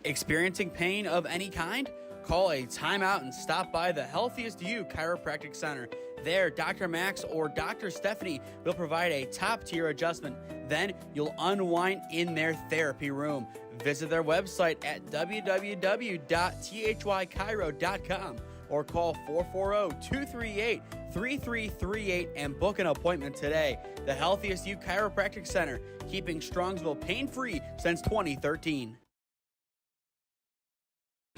Experiencing pain of any kind? Call a timeout and stop by the Healthiest You Chiropractic Center. There, Dr. Max or Dr. Stephanie will provide a top-tier adjustment. Then you'll unwind in their therapy room. Visit their website at www.thychiro.com or call 440-238-3338 and book an appointment today. The Healthiest You Chiropractic Center, keeping Strongsville pain-free since 2013.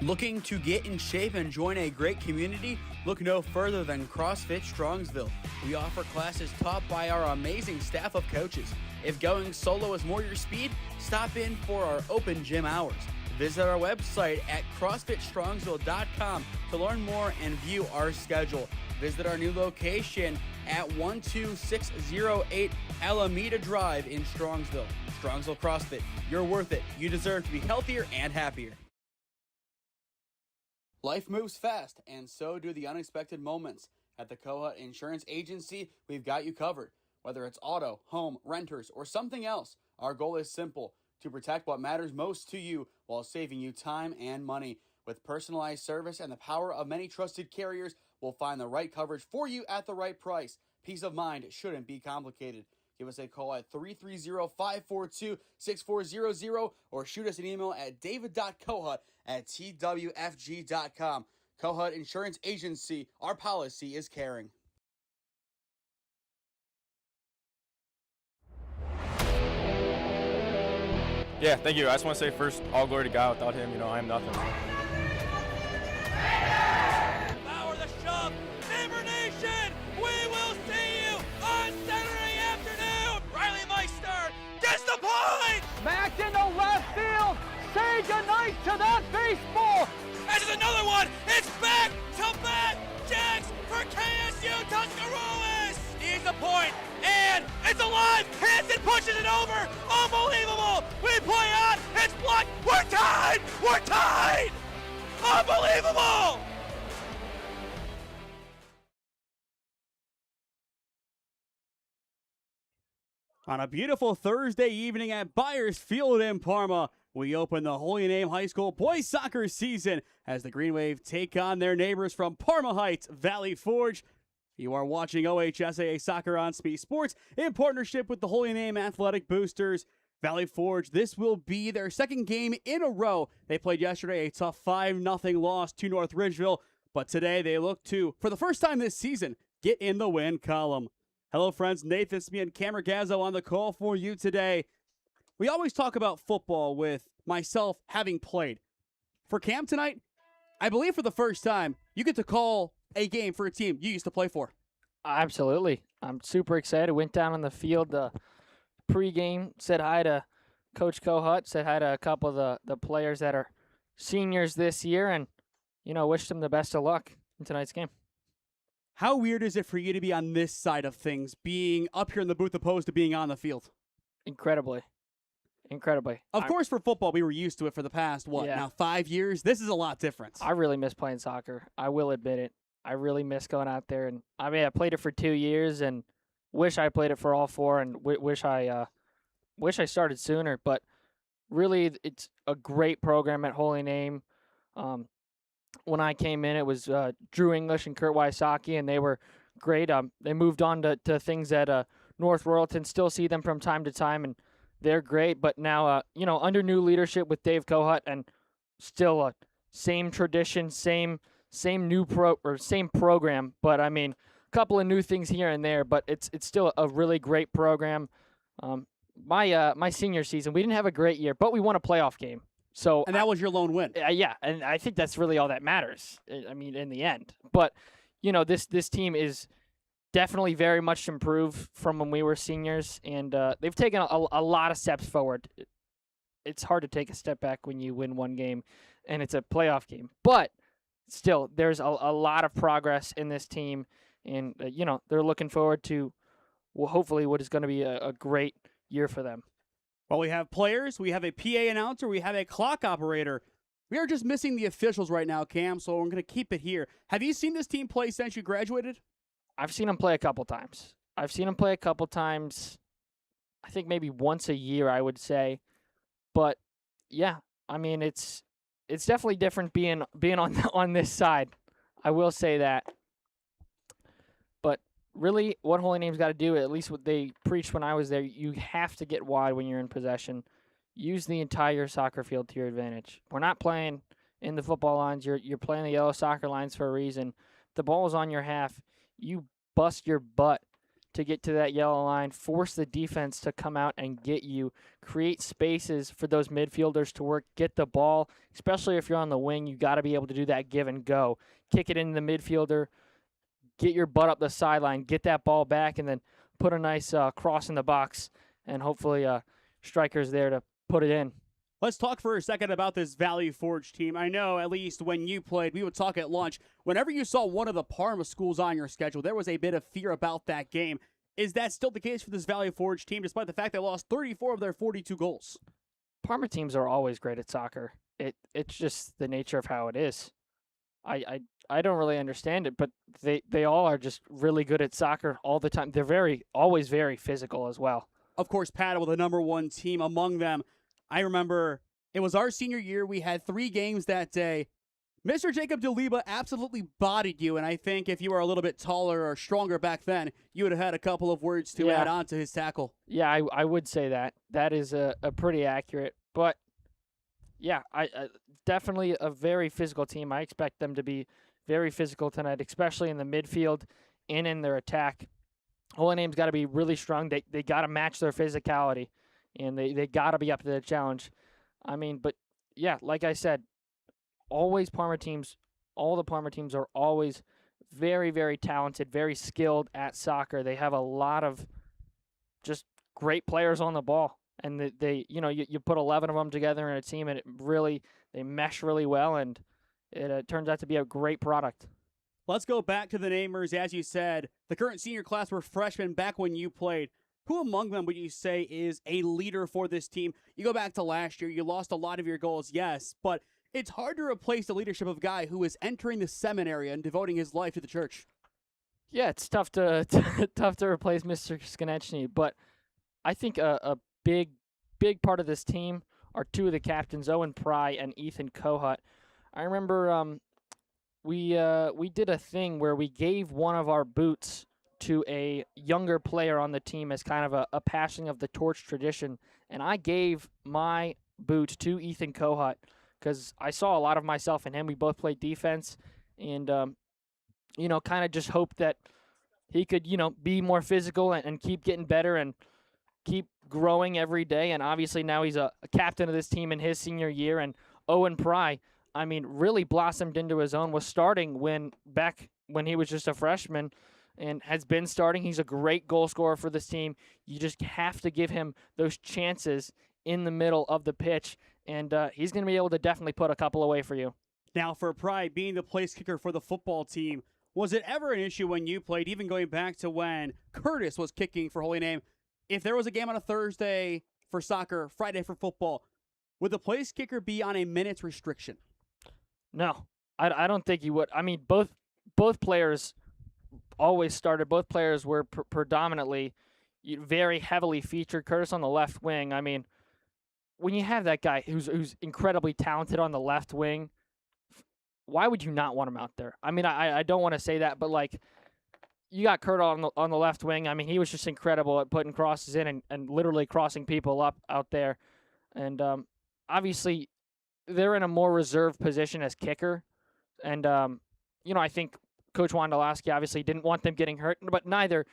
Looking to get in shape and join a great community? Look no further than CrossFit Strongsville. We offer classes taught by our amazing staff of coaches. If going solo is more your speed, stop in for our open gym hours. Visit our website at CrossFitStrongsville.com to learn more and view our schedule. Visit our new location at 12608 Alameda Drive in Strongsville. Strongsville CrossFit, you're worth it. You deserve to be healthier and happier. Life moves fast, and so do the unexpected moments. At the Kohut Insurance Agency, we've got you covered. Whether it's auto, home, renters, or something else, our goal is simple: to protect what matters most to you while saving you time and money. With personalized service and the power of many trusted carriers, we'll find the right coverage for you at the right price. Peace of mind shouldn't be complicated. Give us a call at 330-542-6400 or shoot us an email at david.kohut@twfg.com. Kohut Insurance Agency, our policy is caring. Yeah, thank you. I just want to say first, all glory to God. Without him, I am nothing. Power the shove, Neighbor Nation! We will see you on Saturday afternoon! Riley Meister gets the point! Back into left field! Say goodnight to that baseball! This is another one! It's back-to-back jacks for KSU Tuscarawas! He's the point, and it's alive! Hanson pushes it over! Unbelievable! We play on! It's blocked! We're tied! We're tied! Unbelievable! On a beautiful Thursday evening at Byers Field in Parma, we open the Holy Name High School boys soccer season as the Green Wave take on their neighbors from Parma Heights, Valley Forge. You are watching OHSAA Soccer on SmeeSports in partnership with the Holy Name Athletic Boosters. Valley Forge, this will be their second game in a row. They played yesterday a tough 5-0 loss to North Ridgeville, but today they look to, for the first time this season, get in the win column. Hello, friends. Nathan Smee and Cameron Gazzo on the call for you today. We always talk about football with myself having played. For Cam tonight, I believe for the first time, you get to call a game for a team you used to play for. Absolutely. I'm super excited. Went down on the field pregame, said hi to Coach Kohut, said hi to a couple of the players that are seniors this year, and, wished them the best of luck in tonight's game. How weird is it for you to be on this side of things, being up here in the booth opposed to being on the field? Incredibly. Of course, for football, we were used to it for the past, now 5 years? This is a lot different. I really miss playing soccer. I will admit it. I really miss going out there. And I played it for 2 years and wish I played it for all 4 and wish I started sooner. But really, it's a great program at Holy Name. When I came in, it was Drew English and Kurt Wysocki, and they were great. They moved on to things at North Royalton. Still see them from time to time, and they're great. But now, under new leadership with Dave Kohut, and still same tradition, same program. But a couple of new things here and there. But it's still a really great program. My senior season, we didn't have a great year, but we won a playoff game. And that was your lone win. Yeah, and I think that's really all that matters, in the end. But, this team is definitely very much improved from when we were seniors, and they've taken a lot of steps forward. It's hard to take a step back when you win one game, and it's a playoff game. But still, there's a lot of progress in this team, and, they're looking forward to, hopefully what is going to be a great year for them. Well, we have players, we have a PA announcer, we have a clock operator. We are just missing the officials right now, Cam, so we're going to keep it here. Have you seen this team play since you graduated? I've seen them play a couple times. I think maybe once a year, I would say. But, yeah, it's it's definitely different being on this side. I will say that. But really, what Holy Name's got to do, at least what they preached when I was there, you have to get wide when you're in possession. Use the entire soccer field to your advantage. We're not playing in the football lines. You're playing the yellow soccer lines for a reason. The ball is on your half. You bust your butt to get to that yellow line, force the defense to come out and get you, create spaces for those midfielders to work, get the ball, especially if you're on the wing, you got to be able to do that give and go. Kick it in the midfielder, get your butt up the sideline, get that ball back, and then put a nice cross in the box, and hopefully striker's there to put it in. Let's talk for a second about this Valley Forge team. I know, at least when you played, we would talk at lunch. Whenever you saw one of the Parma schools on your schedule, there was a bit of fear about that game. Is that still the case for this Valley Forge team, despite the fact they lost 34 of their 42 goals? Parma teams are always great at soccer. It's just the nature of how it is. I don't really understand it, but they all are just really good at soccer all the time. They're always very physical as well. Of course, Padua, the number one team among them. I remember it was our senior year. We had 3 games that day. Mr. Jacob DeLiba absolutely bodied you, and I think if you were a little bit taller or stronger back then, you would have had a couple of words to add on to his tackle. Yeah, I would say that. That is a pretty accurate. But, yeah, I definitely a very physical team. I expect them to be very physical tonight, especially in the midfield and in their attack. Holy Name's got to be really strong. They got to match their physicality, and they got to be up to the challenge. I mean, but, yeah, like I said, all the Parma teams are always very, very talented, very skilled at soccer. They have a lot of just great players on the ball. And you put 11 of them together in a team, and they mesh really well, and it turns out to be a great product. Let's go back to the namers. As you said, the current senior class were freshmen back when you played. Who among them would you say is a leader for this team? You go back to last year, you lost a lot of your goals, yes, but it's hard to replace the leadership of a guy who is entering the seminary and devoting his life to the church. Yeah, it's tough to tough to replace Mr. Skonechny, but I think a big part of this team are 2 of the captains, Owen Pry and Ethan Kohut. I remember we did a thing where we gave one of our boots to a younger player on the team as kind of a passing of the torch tradition, and I gave my boot to Ethan Kohut because I saw a lot of myself in him. We both played defense, and kind of just hoped that he could be more physical and keep getting better and keep growing every day. And obviously now he's a captain of this team in his senior year. And Owen Pry, I mean, really blossomed into his own, was starting back when he was just a freshman and has been starting. He's a great goal scorer for this team. You just have to give him those chances in the middle of the pitch, and he's going to be able to definitely put a couple away for you. Now, for Pry being the place kicker for the football team, was it ever an issue when you played, even going back to when Curtis was kicking for Holy Name? If there was a game on a Thursday for soccer, Friday for football, would the place kicker be on a minutes restriction? No, I don't think he would. I mean, both players always started. Both players were predominantly very heavily featured. Curtis on the left wing. I mean, when you have that guy who's incredibly talented on the left wing, why would you not want him out there? I mean, I don't want to say that, but like, you got Kurt on the left wing. I mean, he was just incredible at putting crosses in and literally crossing people up out there. And obviously, they're in a more reserved position as kicker. And, I think Coach Wondolowski obviously didn't want them getting hurt, but neither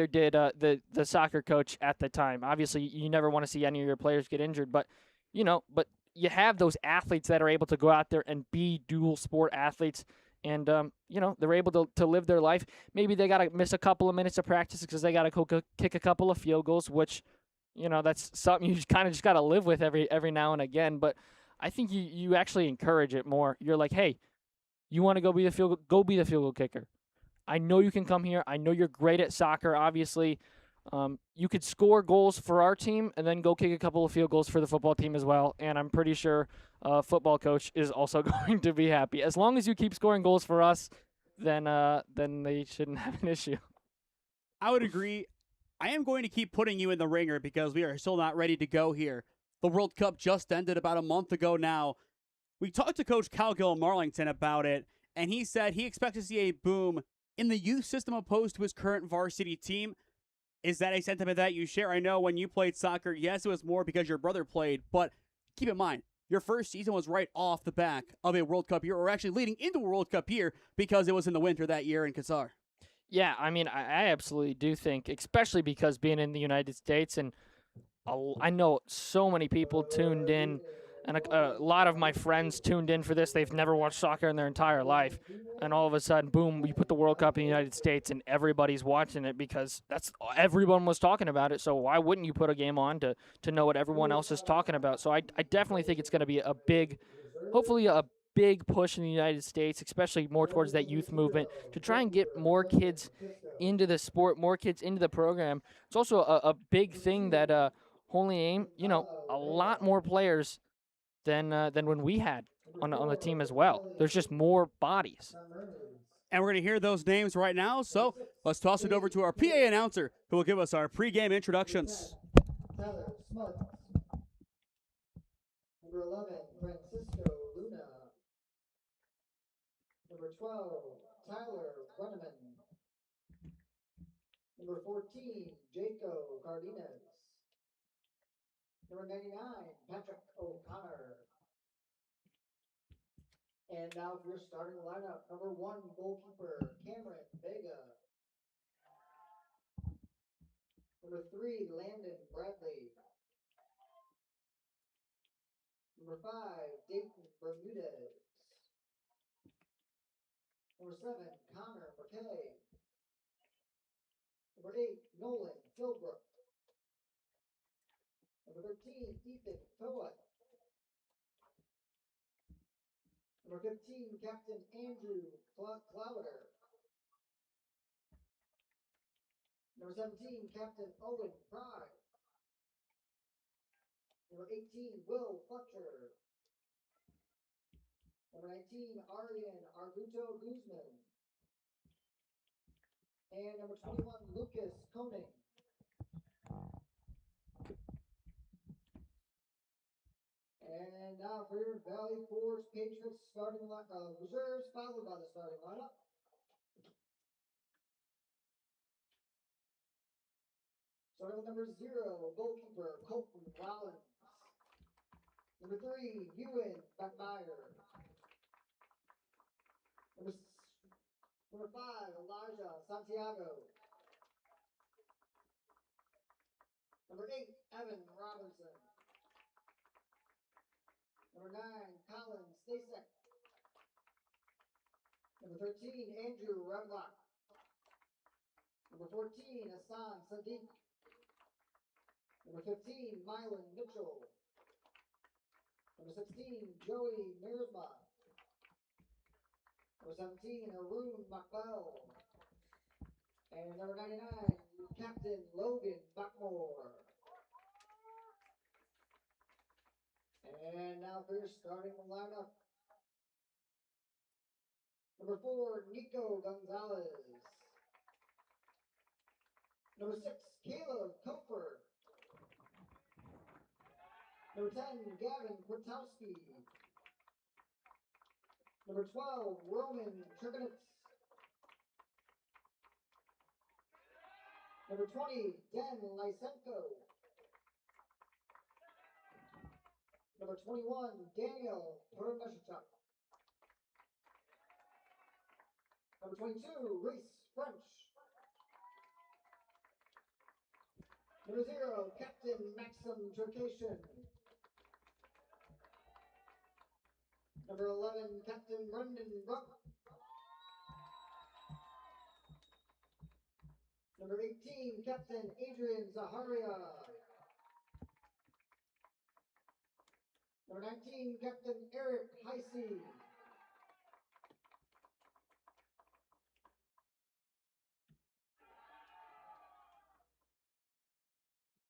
did the soccer coach at the time. Obviously, you never want to see any of your players get injured, but you have those athletes that are able to go out there and be dual sport athletes, and they're able to live their life. Maybe they got to miss a couple of minutes of practice because they got to kick a couple of field goals, which that's something you kind of just got to live with every now and again. But I think you actually encourage it more. You're like, hey, you want to go be the field goal kicker. I know you can come here. I know you're great at soccer, obviously. You could score goals for our team and then go kick a couple of field goals for the football team as well. And I'm pretty sure football coach is also going to be happy. As long as you keep scoring goals for us, then they shouldn't have an issue. I would agree. I am going to keep putting you in the ringer because we are still not ready to go here. The World Cup just ended about a month ago now. We talked to Coach Calgill Marlington about it, and he said he expects to see a boom in the youth system opposed to his current varsity team. Is that a sentiment that you share? I know when you played soccer, yes, it was more because your brother played, but keep in mind, your first season was right off the back of a World Cup year, or actually leading into a World Cup year because it was in the winter that year in Qatar. Yeah, I mean, I absolutely do think, especially because being in the United States, and I know so many people tuned in, and a lot of my friends tuned in for this. They've never watched soccer in their entire life, and all of a sudden, boom, you put the World Cup in the United States, and everybody's watching it because everyone was talking about it. So why wouldn't you put a game on to know what everyone else is talking about? So I definitely think it's going to be hopefully a big push in the United States, especially more towards that youth movement, to try and get more kids into the sport, more kids into the program. It's also a big thing that Holy Aim, a lot more players than when we had on the team as well. There's just more bodies. And we're going to hear those names right now, so let's toss it over to our PA announcer who will give us our pregame introductions. Tyler Smuts. Number 11, Francisco Luna. Number 12, Tyler Runneman. Number 14, Jaco Cardenas. Number 99, Patrick O'Connor. And now for your starting lineup, number 1, goalkeeper, Cameron Vega. Number 3, Landon Bradley. Number 5, Dayton Bermudez. Number 7, Connor McKay. Number 8, Nolan Philbrook. Number 13, Ethan Toa. Number 15, Captain Andrew Clowder. Number 17, Captain Owen Fry. Number 18, Will Fletcher. Number 19, Arian Arguto Guzman. And number 21, Lucas Koenig. And now for your Valley Forge Patriots starting reserves, followed by the starting lineup. Starting with number 0, goalkeeper Colton Rollins. Number 3, Ewan Backmeyer. Number 5, Elijah Santiago. Number 8, Evan Robinson. Number 9, Colin Stasek. Number 13, Andrew Revlock. Number 14, Hassan Sadiq. Number 15, Mylan Mitchell. Number 16, Joey Mersma. Number 17, Arun Makbel. And number 99, Captain Logan Buckmore. And now for your starting lineup. Number 4, Nico Gonzalez. Number 6, Caleb Kofer. Number 10, Gavin Kwiatkowski. Number 12, Roman Trigonitz. Number 20, Dan Lysenko. Number 21, Daniel Permeshchuk. Number 22, Reese French. Number 0, Captain Maxim Turkation. Number 11, Captain Brendan Rupp. Number 18, Captain Adrian Zaharia. Number 19, Captain Eric Heisey.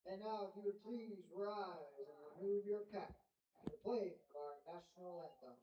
And now, if you would please rise and remove your cap to play our national anthem.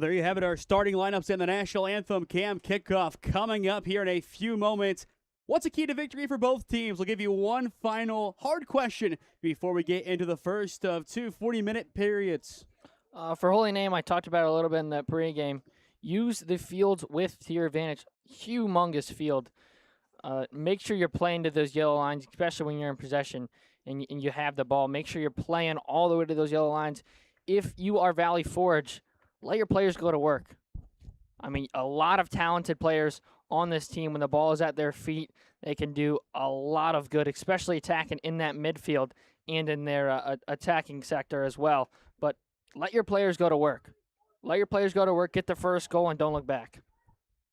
Well, there you have it, our starting lineups and the national anthem cam kickoff coming up here in a few moments. What's a key to victory for both teams? We'll give you one final hard question before we get into the first of two 40-minute periods. For Holy Name, I talked about it a little bit in the pregame. Use the fields width to your advantage. Humongous field. Make sure you're playing to those yellow lines, especially when you're in possession and you have the ball. Make sure you're playing all the way to those yellow lines. If you are Valley Forge, let your players go to work. I mean, a lot of talented players on this team. When the ball is at their feet, they can do a lot of good, especially attacking in that midfield and in their attacking sector as well. But let your players go to work. Let your players go to work, get the first goal, and don't look back.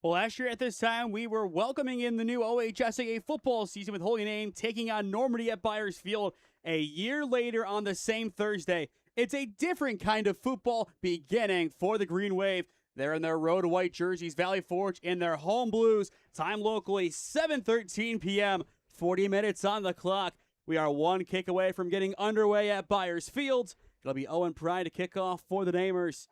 Well, last year at this time, we were welcoming in the new OHSAA football season with Holy Name taking on Normandy at Byers Field a year later on the same Thursday. It's a different kind of football beginning for the Green Wave. They're in their road white jerseys, Valley Forge in their home blues. Time locally, 7:13 p.m., 40 minutes on the clock. We are one kick away from getting underway at Byers Field. It'll be Owen Pry to kick off for the Namers.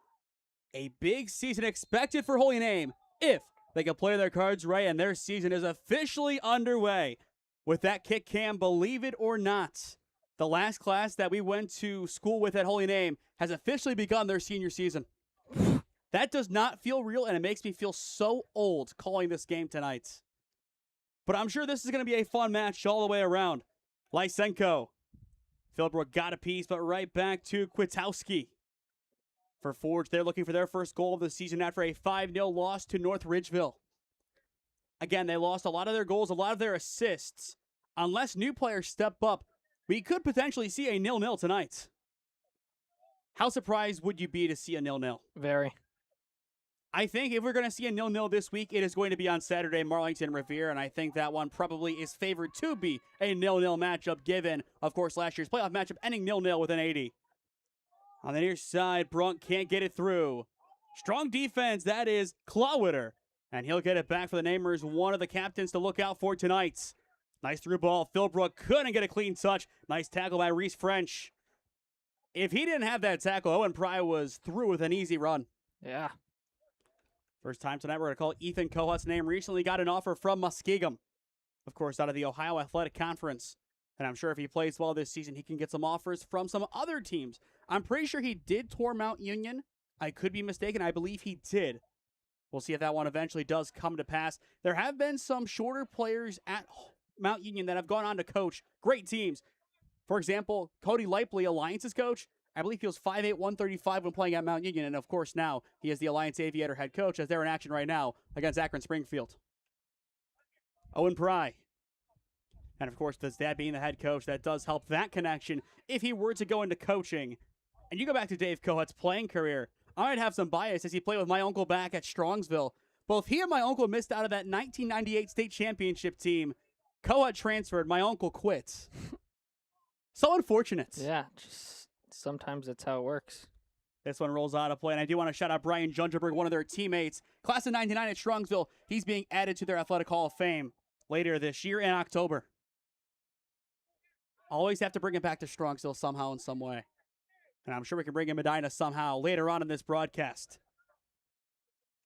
A big season expected for Holy Name if they can play their cards right, and their season is officially underway. With that kick cam, believe it or not, the last class that we went to school with at Holy Name has officially begun their senior season. That does not feel real, and it makes me feel so old calling this game tonight. But I'm sure this is going to be a fun match all the way around. Lysenko. Philbrook got a piece, but right back to Kwiatkowski. For Forge, they're looking for their first goal of the season after a 5-0 loss to North Ridgeville. Again, they lost a lot of their goals, a lot of their assists. Unless new players step up, we could potentially see a 0-0 tonight. How surprised would you be to see a 0-0? Very. I think if we're going to see a 0-0 this week, it is going to be on Saturday, Marlington Revere, and I think that one probably is favored to be a 0-0 matchup given, of course, last year's playoff matchup ending 0-0 with an 80. On the near side, Brunk can't get it through. Strong defense, that is Clawitter, and he'll get it back for the Namers, one of the captains to look out for tonight. Nice through ball. Philbrook couldn't get a clean touch. Nice tackle by Reese French. If he didn't have that tackle, Owen Pry was through with an easy run. Yeah. First time tonight, we're going to call Ethan Kohut's name. Recently got an offer from Muskegum, of course, out of the Ohio Athletic Conference. And I'm sure if he plays well this season, he can get some offers from some other teams. I'm pretty sure he did tour Mount Union. I could be mistaken. I believe he did. We'll see if that one eventually does come to pass. There have been some shorter players at Mount Union that have gone on to coach great teams. For example, Cody Lipley, Alliance's coach, I believe he was 5'8", 135 when playing at Mount Union. And, of course, now he is the Alliance Aviator head coach as they're in action right now against Akron Springfield. Owen Pry. And, of course, does that being the head coach, that does help that connection if he were to go into coaching. And you go back to Dave Kohut's playing career. I might have some bias as he played with my uncle back at Strongsville. Both he and my uncle missed out of that 1998 state championship team. Kohut transferred. My uncle quit. So unfortunate. Yeah, just sometimes that's how it works. This one rolls out of play, and I do want to shout out Brian Jungerberg, one of their teammates. Class of 99 at Strongsville. He's being added to their Athletic Hall of Fame later this year in October. Always have to bring him back to Strongsville somehow in some way. And I'm sure we can bring in Medina somehow later on in this broadcast.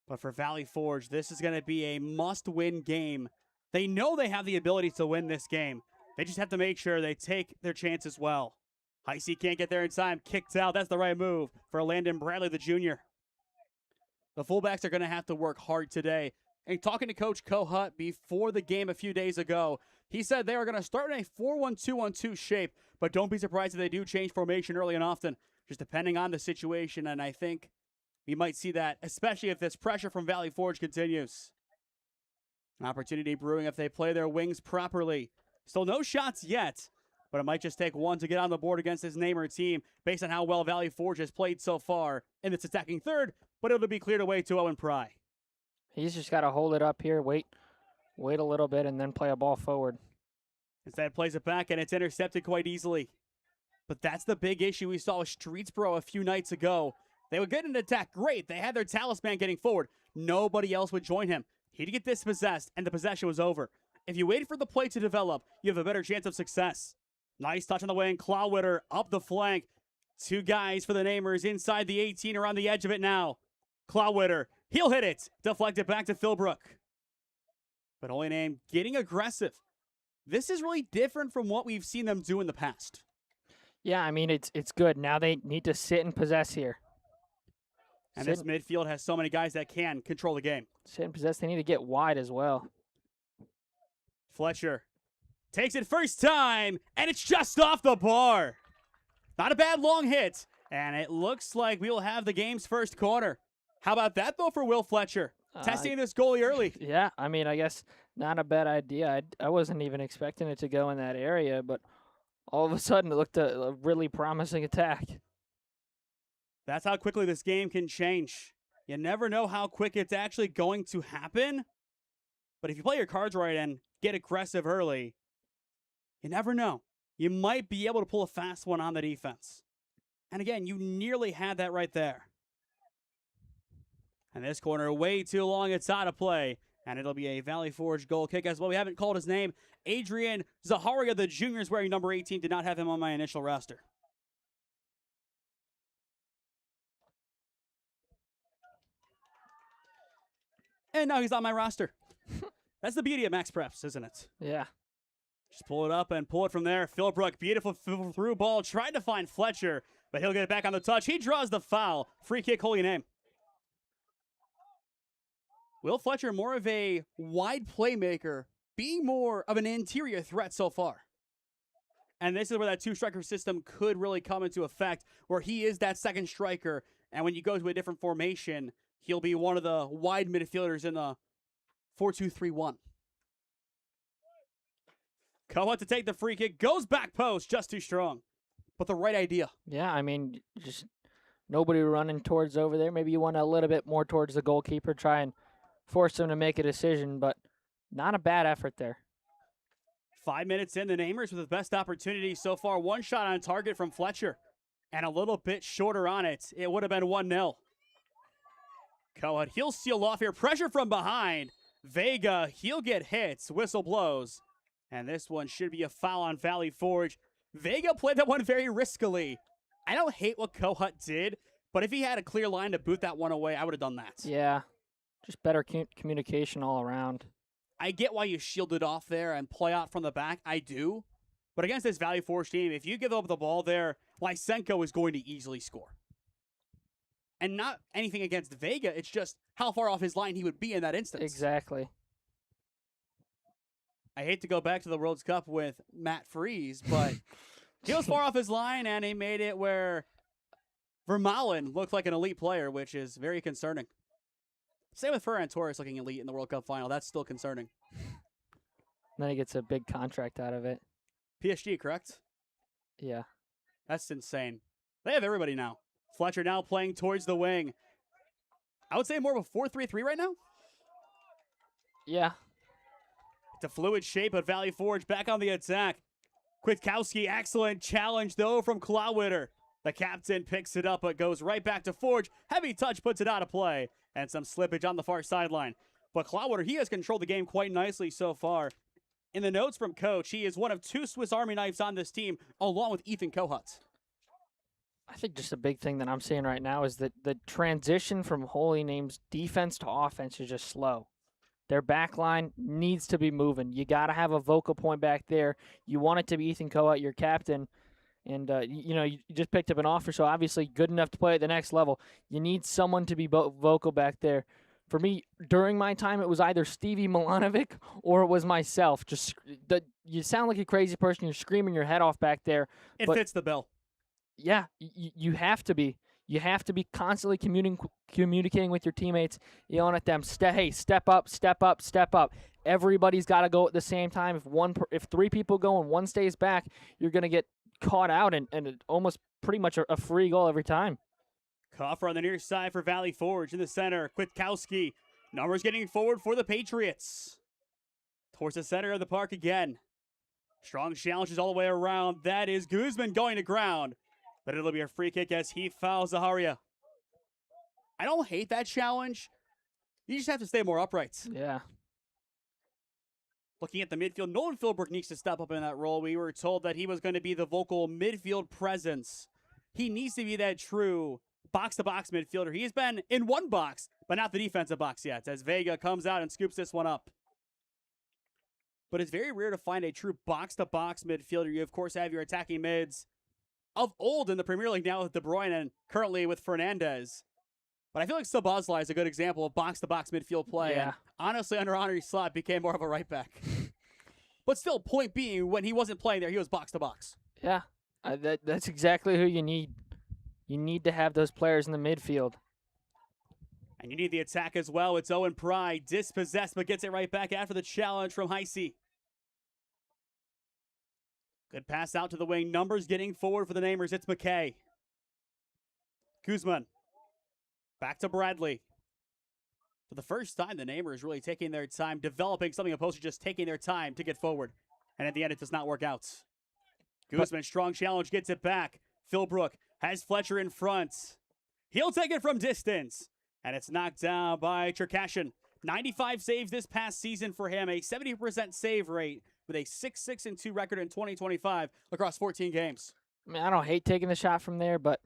But for Valley Forge, this is going to be a must-win game. They know they have the ability to win this game. They just have to make sure they take their chances well. Heisey can't get there in time. Kicked out. That's the right move for Landon Bradley, the junior. The fullbacks are going to have to work hard today. And talking to Coach Kohut before the game a few days ago, he said they are going to start in a 4-1-2-1-2 shape, but don't be surprised if they do change formation early and often, just depending on the situation. And I think we might see that, especially if this pressure from Valley Forge continues. An opportunity brewing if they play their wings properly. Still no shots yet, but it might just take one to get on the board against this Namer team based on how well Valley Forge has played so far in its attacking third, but it'll be cleared away to Owen Pry. He's just got to hold it up here, wait a little bit, and then play a ball forward. Instead, plays it back, and it's intercepted quite easily. But that's the big issue we saw with Streetsboro a few nights ago. They would get an attack. Great. They had their talisman getting forward. Nobody else would join him. He'd get dispossessed, and the possession was over. If you waited for the play to develop, you have a better chance of success. Nice touch on the wing. Clawitter up the flank. Two guys for the Namers inside the 18 are on the edge of it now. Clawwitter, he'll hit it. Deflect it back to Philbrook. But Holy Name getting aggressive. This is really different from what we've seen them do in the past. Yeah, I mean, it's good. Now they need to sit and possess here. And this midfield has so many guys that can control the game. Sit and possess. They need to get wide as well. Fletcher takes it first time, and it's just off the bar. Not a bad long hit, and it looks like we will have the game's first corner. How about that, though, for Will Fletcher? Testing this goalie early. Yeah, I mean, I guess not a bad idea. I wasn't even expecting it to go in that area, but all of a sudden it looked a really promising attack. That's how quickly this game can change. You never know how quick it's actually going to happen. But if you play your cards right and get aggressive early, you never know. You might be able to pull a fast one on the defense. And again, you nearly had that right there. And this corner, way too long, it's out of play. And it'll be a Valley Forge goal kick as well. We haven't called his name. Adrian Zaharia, the junior, is wearing number 18. Did not have him on my initial roster. And now he's on my roster. That's the beauty of Max Preps, isn't it? Yeah. Just pull it up and pull it from there. Philbrook, beautiful through ball. Tried to find Fletcher, but he'll get it back on the touch. He draws the foul. Free kick, Holy Name. Will Fletcher, more of a wide playmaker, being more of an interior threat so far. And this is where that two-striker system could really come into effect, where he is that second striker, and when you go to a different formation, he'll be one of the wide midfielders in the 4-2-3-1. Koa to take the free kick, goes back post, just too strong. But the right idea. Yeah, I mean, just nobody running towards over there. Maybe you want a little bit more towards the goalkeeper, try and force him to make a decision, but not a bad effort there. 5 minutes in, the Namers with the best opportunity so far. One shot on target from Fletcher, and a little bit shorter on it. It would have been 1-0. Koa, he'll seal off here. Pressure from behind. Vega, he'll get hits. Whistle blows. And this one should be a foul on Valley Forge. Vega played that one very riskily. I don't hate what Kohut did, but if he had a clear line to boot that one away, I would have done that. Yeah, just better communication all around. I get why you shielded off there and play out from the back. I do. But against this Valley Forge team, if you give up the ball there, Lysenko is going to easily score. And not anything against Vega, it's just how far off his line he would be in that instance. Exactly. I hate to go back to the World's Cup with Matt Freeze, but he was far off his line, and he made it where Vermaelen looked like an elite player, which is very concerning. Same with Ferran Torres looking elite in the World Cup final. That's still concerning. Then he gets a big contract out of it. PSG, correct? Yeah. That's insane. They have everybody now. Fletcher now playing towards the wing. I would say more of a 4-3-3 right now. Yeah. It's a fluid shape, but Valley Forge back on the attack. Kwiatkowski, excellent challenge, though, from Clawwitter. The captain picks it up, but goes right back to Forge. Heavy touch puts it out of play, and some slippage on the far sideline. But Clawwitter, he has controlled the game quite nicely so far. In the notes from Coach, he is one of 2 Swiss Army knives on this team, along with Ethan Kohut. I think just a big thing that I'm seeing right now is that the transition from Holy Name's defense to offense is just slow. Their back line needs to be moving. You got to have a vocal point back there. You want it to be Ethan Kohut, your captain. And, you just picked up an offer, so obviously good enough to play at the next level. You need someone to be vocal back there. For me, during my time, it was either Stevie Milanovic or it was myself. You sound like a crazy person. You're screaming your head off back there. It fits the bill. Yeah, you have to be. You have to be constantly communicating with your teammates, yelling at them, hey, step up, step up, step up. Everybody's got to go at the same time. If 3 people go and 1 stays back, you're going to get caught out and almost pretty much a free goal every time. Coffer on the near side for Valley Forge in the center. Kwiatkowski. Numbers getting forward for the Patriots. Towards the center of the park again. Strong challenges all the way around. That is Guzman going to ground. But it'll be a free kick as he fouls Zaharia. I don't hate that challenge. You just have to stay more upright. Yeah. Looking at the midfield, Nolan Philbrook needs to step up in that role. We were told that he was going to be the vocal midfield presence. He needs to be that true box-to-box midfielder. He's been in one box, but not the defensive box yet, as Vega comes out and scoops this one up. But it's very rare to find a true box-to-box midfielder. You, of course, have your attacking mids of old in the Premier League now with De Bruyne and currently with Fernandez. But I feel like Szoboszlai is a good example of box-to-box midfield play. Yeah. And honestly, under Henri Slot, became more of a right back. But still, point being, when he wasn't playing there, he was box-to-box. Yeah, that's exactly who you need. You need to have those players in the midfield. And you need the attack as well. It's Owen Pry, dispossessed, but gets it right back after the challenge from Heisey. Good pass out to the wing. Numbers getting forward for the Namers. It's McKay. Guzman. Back to Bradley. For the first time, the Namers really taking their time, developing something opposed to just taking their time to get forward. And at the end, it does not work out. Guzman, strong challenge, gets it back. Philbrook has Fletcher in front. He'll take it from distance. And it's knocked down by Cherkashin. 95 saves this past season for him, a 70% save rate with a 6-6-2 record in 2025 across 14 games. I mean, I don't hate taking the shot from there, but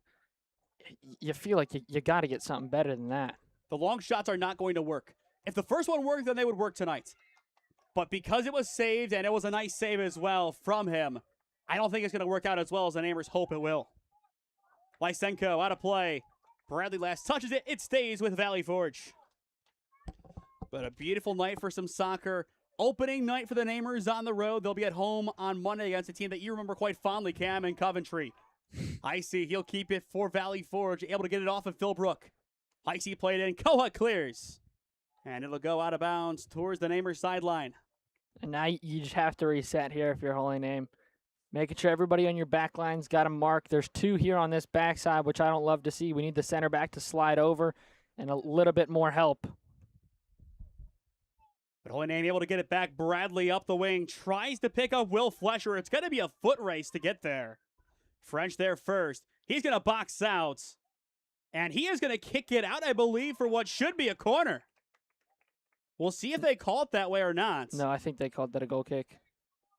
you feel like you got to get something better than that. The long shots are not going to work. If the first one worked, then they would work tonight. But because it was saved, and it was a nice save as well from him, I don't think it's going to work out as well as the Namers hope it will. Lysenko out of play. Bradley last touches it. It stays with Valley Forge. But a beautiful night for some soccer. Opening night for the Namers on the road. They'll be at home on Monday against a team that you remember quite fondly, Cam, in Coventry. Heisey, he'll keep it for Valley Forge. Able to get it off of Philbrook. Heisey played in. Kohut clears. And it'll go out of bounds towards the Namers sideline. And now you just have to reset here if you're Holy Name. Making sure everybody on your back line's got a mark. There's two here on this backside, which I don't love to see. We need the center back to slide over and a little bit more help. But Holy Name able to get it back. Bradley up the wing. Tries to pick up Will Fletcher. It's going to be a foot race to get there. French there first. He's going to box out. And he is going to kick it out, I believe, for what should be a corner. We'll see if they call it that way or not. No, I think they called that a goal kick.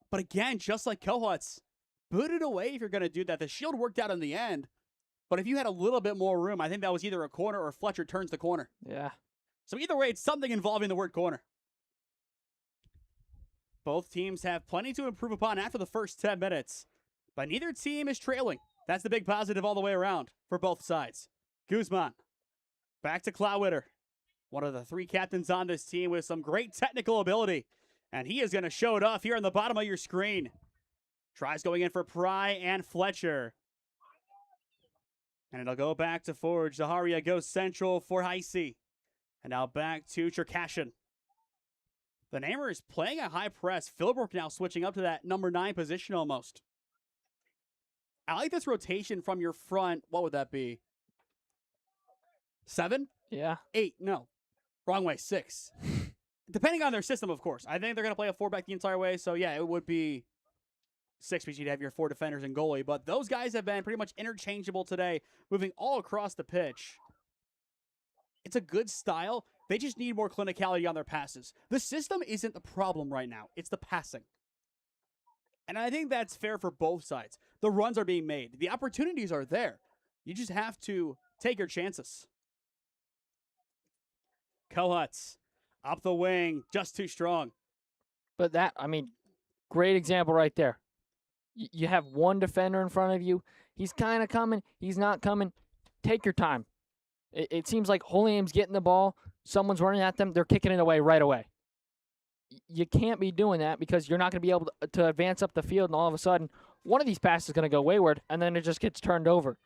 But again, just like Kohut's, boot it away if you're going to do that. The shield worked out in the end. But if you had a little bit more room, I think that was either a corner or Fletcher turns the corner. Yeah. So either way, it's something involving the word corner. Both teams have plenty to improve upon after the first 10 minutes. But neither team is trailing. That's the big positive all the way around for both sides. Guzman. Back to Clawitter. One of the three captains on this team with some great technical ability. And he is going to show it off here on the bottom of your screen. Tries going in for Pry and Fletcher. And it'll go back to Forge. Zaharia goes central for Heisey. And now back to Cherkashin. The Namers playing a high press. Philbrook now switching up to that number 9 position almost. I like this rotation from your front. What would that be? 7? Yeah. 8? No. Wrong way. 6. Depending on their system, of course. I think they're going to play a 4-back the entire way. So, yeah, it would be 6 because you'd have your 4 defenders and goalie. But those guys have been pretty much interchangeable today, moving all across the pitch. It's a good style. They just need more clinicality on their passes. The system isn't the problem right now. It's the passing. And I think that's fair for both sides. The runs are being made. The opportunities are there. You just have to take your chances. Kohut up the wing, just too strong. But that, I mean, great example right there. You have one defender in front of you. He's kind of coming. He's not coming. Take your time. It seems like Holy Name's getting the ball. Someone's running at them. They're kicking it away right away. You can't be doing that because you're not going to be able to advance up the field, and all of a sudden, one of these passes is going to go wayward, and then it just gets turned over.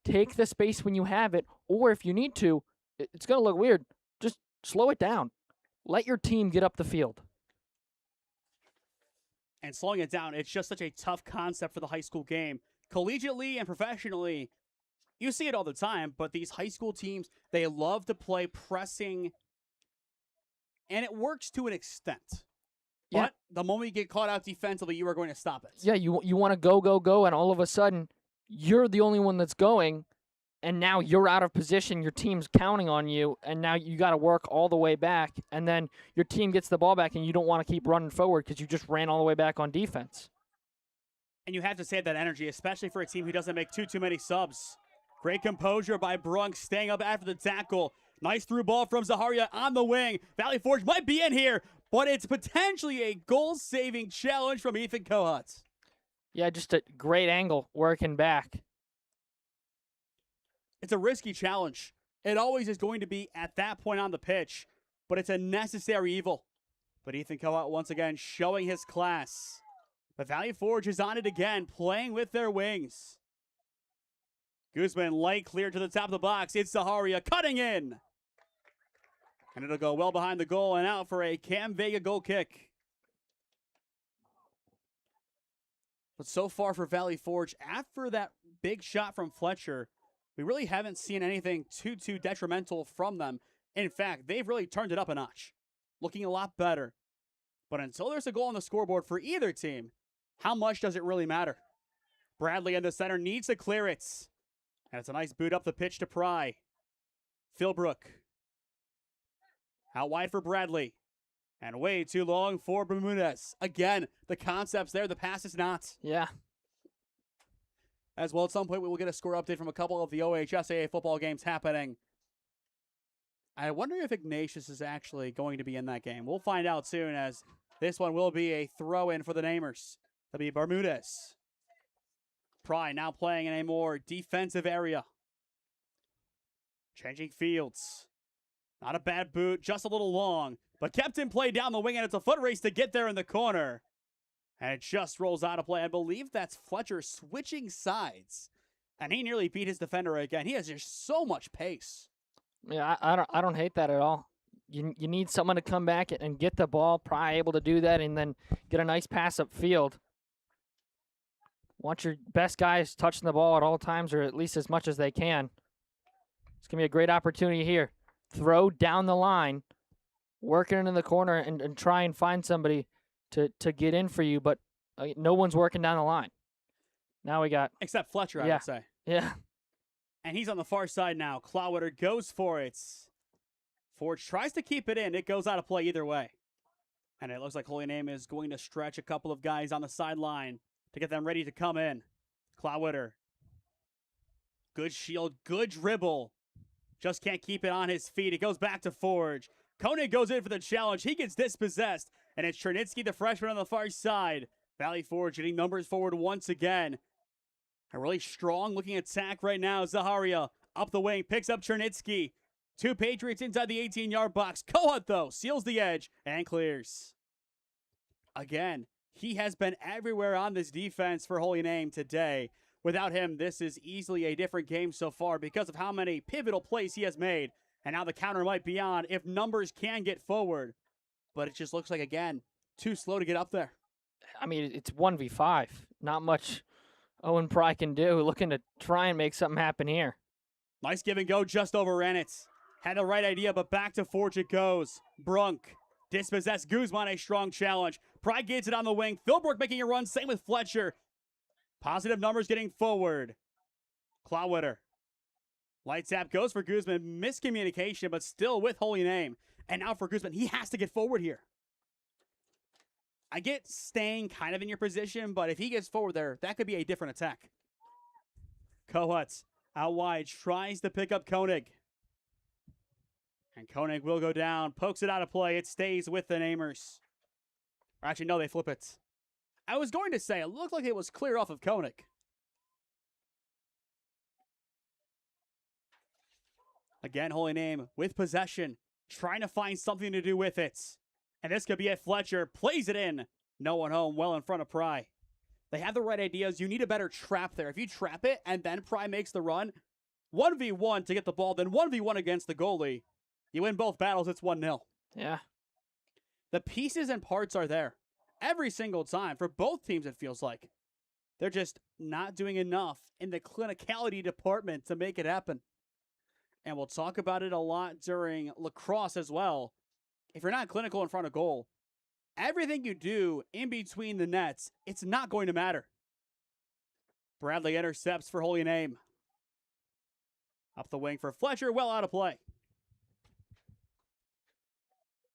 Take the space when you have it, or if you need to, it's going to look weird. Just slow it down. Let your team get up the field. And slowing it down, it's just such a tough concept for the high school game. Collegiately and professionally, you see it all the time, but these high school teams, they love to play pressing, and it works to an extent. Yeah. But the moment you get caught out defensively, you are going to stop it. Yeah, you want to go, and all of a sudden, you're the only one that's going, and now you're out of position. Your team's counting on you, and now you got to work all the way back, and then your team gets the ball back, and you don't want to keep running forward because you just ran all the way back on defense. And you have to save that energy, especially for a team who doesn't make too many subs. Great composure by Brunk, staying up after the tackle. Nice through ball from Zaharia on the wing. Valley Forge might be in here, but it's potentially a goal-saving challenge from Ethan Kohut. Yeah, just a great angle working back. It's a risky challenge. It always is going to be at that point on the pitch, but it's a necessary evil. But Ethan Kohut once again showing his class. But Valley Forge is on it again, playing with their wings. Guzman light clear to the top of the box. It's Zaharia cutting in. And it'll go well behind the goal and out for a Cam Vega goal kick. But so far for Valley Forge, after that big shot from Fletcher, we really haven't seen anything too detrimental from them. In fact, they've really turned it up a notch, looking a lot better. But until there's a goal on the scoreboard for either team, how much does it really matter? Bradley in the center needs to clear it. And it's a nice boot up the pitch to Pry. Philbrook. Out wide for Bradley. And way too long for Bermudez. Again, the concept's there, the pass is not. Yeah. As well, at some point, we will get a score update from a couple of the OHSAA football games happening. I wonder if Ignatius is actually going to be in that game. We'll find out soon, as this one will be a throw-in for the Namers. That'll be Bermudez. Pry now playing in a more defensive area. Changing fields. Not a bad boot, just a little long, but kept in play down the wing, and it's a foot race to get there in the corner. And it just rolls out of play. I believe that's Fletcher switching sides. And he nearly beat his defender again. He has just so much pace. Yeah, I don't hate that at all. You need someone to come back and get the ball, probably able to do that, and then get a nice pass upfield. Want your best guys touching the ball at all times, or at least as much as they can. It's going to be a great opportunity here. Throw down the line, work it into the corner, and try and find somebody to get in for you, but no one's working down the line. Now we got... Except Fletcher, I would say. Yeah. And he's on the far side now. Clawwater goes for it. Forge tries to keep it in. It goes out of play either way. And it looks like Holy Name is going to stretch a couple of guys on the sideline to get them ready to come in. Clawwater. Good shield, good dribble. Just can't keep it on his feet. It goes back to Forge. Koenig goes in for the challenge. He gets dispossessed. And it's Chernitsky, the freshman, on the far side. Valley Forge getting numbers forward once again. A really strong looking attack right now. Zaharia up the wing, picks up Chernitsky. Two Patriots inside the 18-yard box. Kohut, though, seals the edge and clears. Again, he has been everywhere on this defense for Holy Name today. Without him, this is easily a different game so far because of how many pivotal plays he has made. And now the counter might be on if numbers can get forward. But it just looks like, again, too slow to get up there. I mean, it's 1v5. Not much Owen Pry can do. Looking to try and make something happen here. Nice give and go, just overran it. Had the right idea, but back to Forge it goes. Brunk, dispossessed Guzman, a strong challenge. Pry gets it on the wing. Philbrook making a run, same with Fletcher. Positive numbers getting forward. Clawwater. Light tap goes for Guzman. Miscommunication, but still with Holy Name. And now for Guzman, he has to get forward here. I get staying kind of in your position, but if he gets forward there, that could be a different attack. Kohut out wide, tries to pick up Koenig. And Koenig will go down, pokes it out of play. It stays with the Namers. Or actually, no, they flip it. I was going to say, it looked like it was clear off of Koenig. Again, Holy Name with possession, trying to find something to do with it. And this could be it. Fletcher plays it in. No one home, well in front of Pry. They have the right ideas. You need a better trap there. If you trap it and then Pry makes the run, 1v1 to get the ball, then 1v1 against the goalie. You win both battles, it's 1-0. Yeah. The pieces and parts are there. Every single time. For both teams, it feels like. They're just not doing enough in the clinicality department to make it happen. And we'll talk about it a lot during lacrosse as well. If you're not clinical in front of goal, everything you do in between the nets, it's not going to matter. Bradley intercepts for Holy Name. Up the wing for Fletcher, well out of play.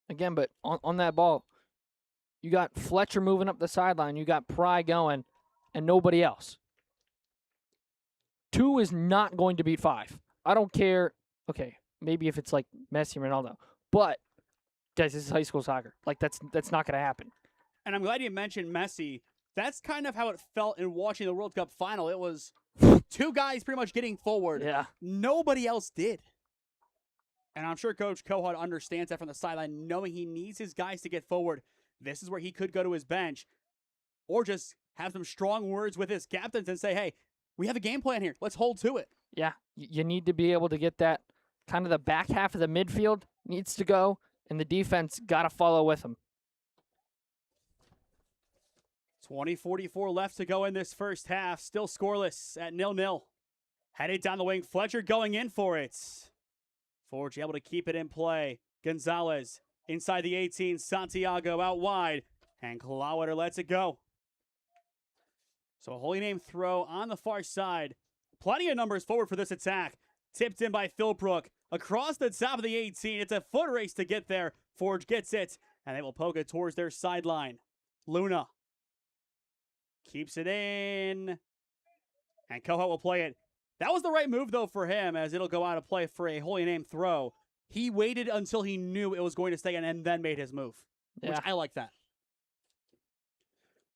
Again, but on that ball, you got Fletcher moving up the sideline, you got Pry going, and nobody else. 2 is not going to beat 5. I don't care. Okay, maybe if it's like Messi and Ronaldo, but guys, this is high school soccer. Like that's not going to happen. And I'm glad you mentioned Messi. That's kind of how it felt in watching the World Cup final. It was 2 guys pretty much getting forward. Yeah. Nobody else did. And I'm sure Coach Kohut understands that from the sideline, knowing he needs his guys to get forward. This is where he could go to his bench or just have some strong words with his captains and say, hey, we have a game plan here. Let's hold to it. Yeah, you need to be able to get that kind of the back half of the midfield needs to go, and the defense got to follow with them. 20:44 left to go in this first half. Still scoreless at 0-0. Headed down the wing. Fletcher going in for it. Forge able to keep it in play. Gonzalez inside the 18. Santiago out wide. And Klaueter lets it go. So a Holy Name throw on the far side. Plenty of numbers forward for this attack. Tipped in by Philbrook. Across the top of the 18. It's a foot race to get there. Forge gets it. And they will poke it towards their sideline. Luna keeps it in. And Kohut will play it. That was the right move, though, for him, as it'll go out of play for a Holy Name throw. He waited until he knew it was going to stay in and then made his move, which I like that.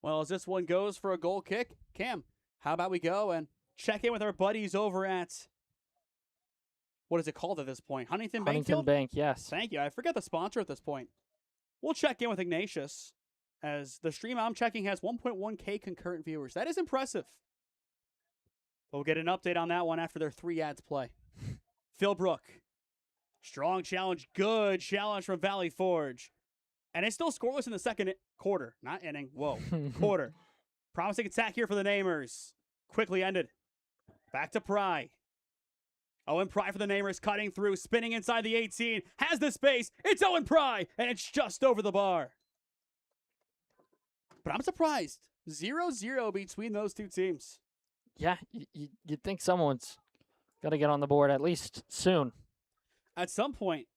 Well, as this one goes for a goal kick, Cam, how about we go and check in with our buddies over at, what is it called at this point? Huntington Bank Huntington Field? Bank, yes. Thank you. I forget the sponsor at this point. We'll check in with Ignatius, as the stream I'm checking has 1.1K concurrent viewers. That is impressive. We'll get an update on that one after their 3 ads play. Philbrook. Strong challenge. Good challenge from Valley Forge. And it's still scoreless in the second quarter. Not inning. Whoa. Quarter. Promising attack here for the Namers. Quickly ended. Back to Pry. Owen Pry for the Namers. Cutting through. Spinning inside the 18. Has the space. It's Owen Pry. And it's just over the bar. But I'm surprised. 0-0 between those two teams. Yeah, you'd think someone's got to get on the board at least soon. At some point,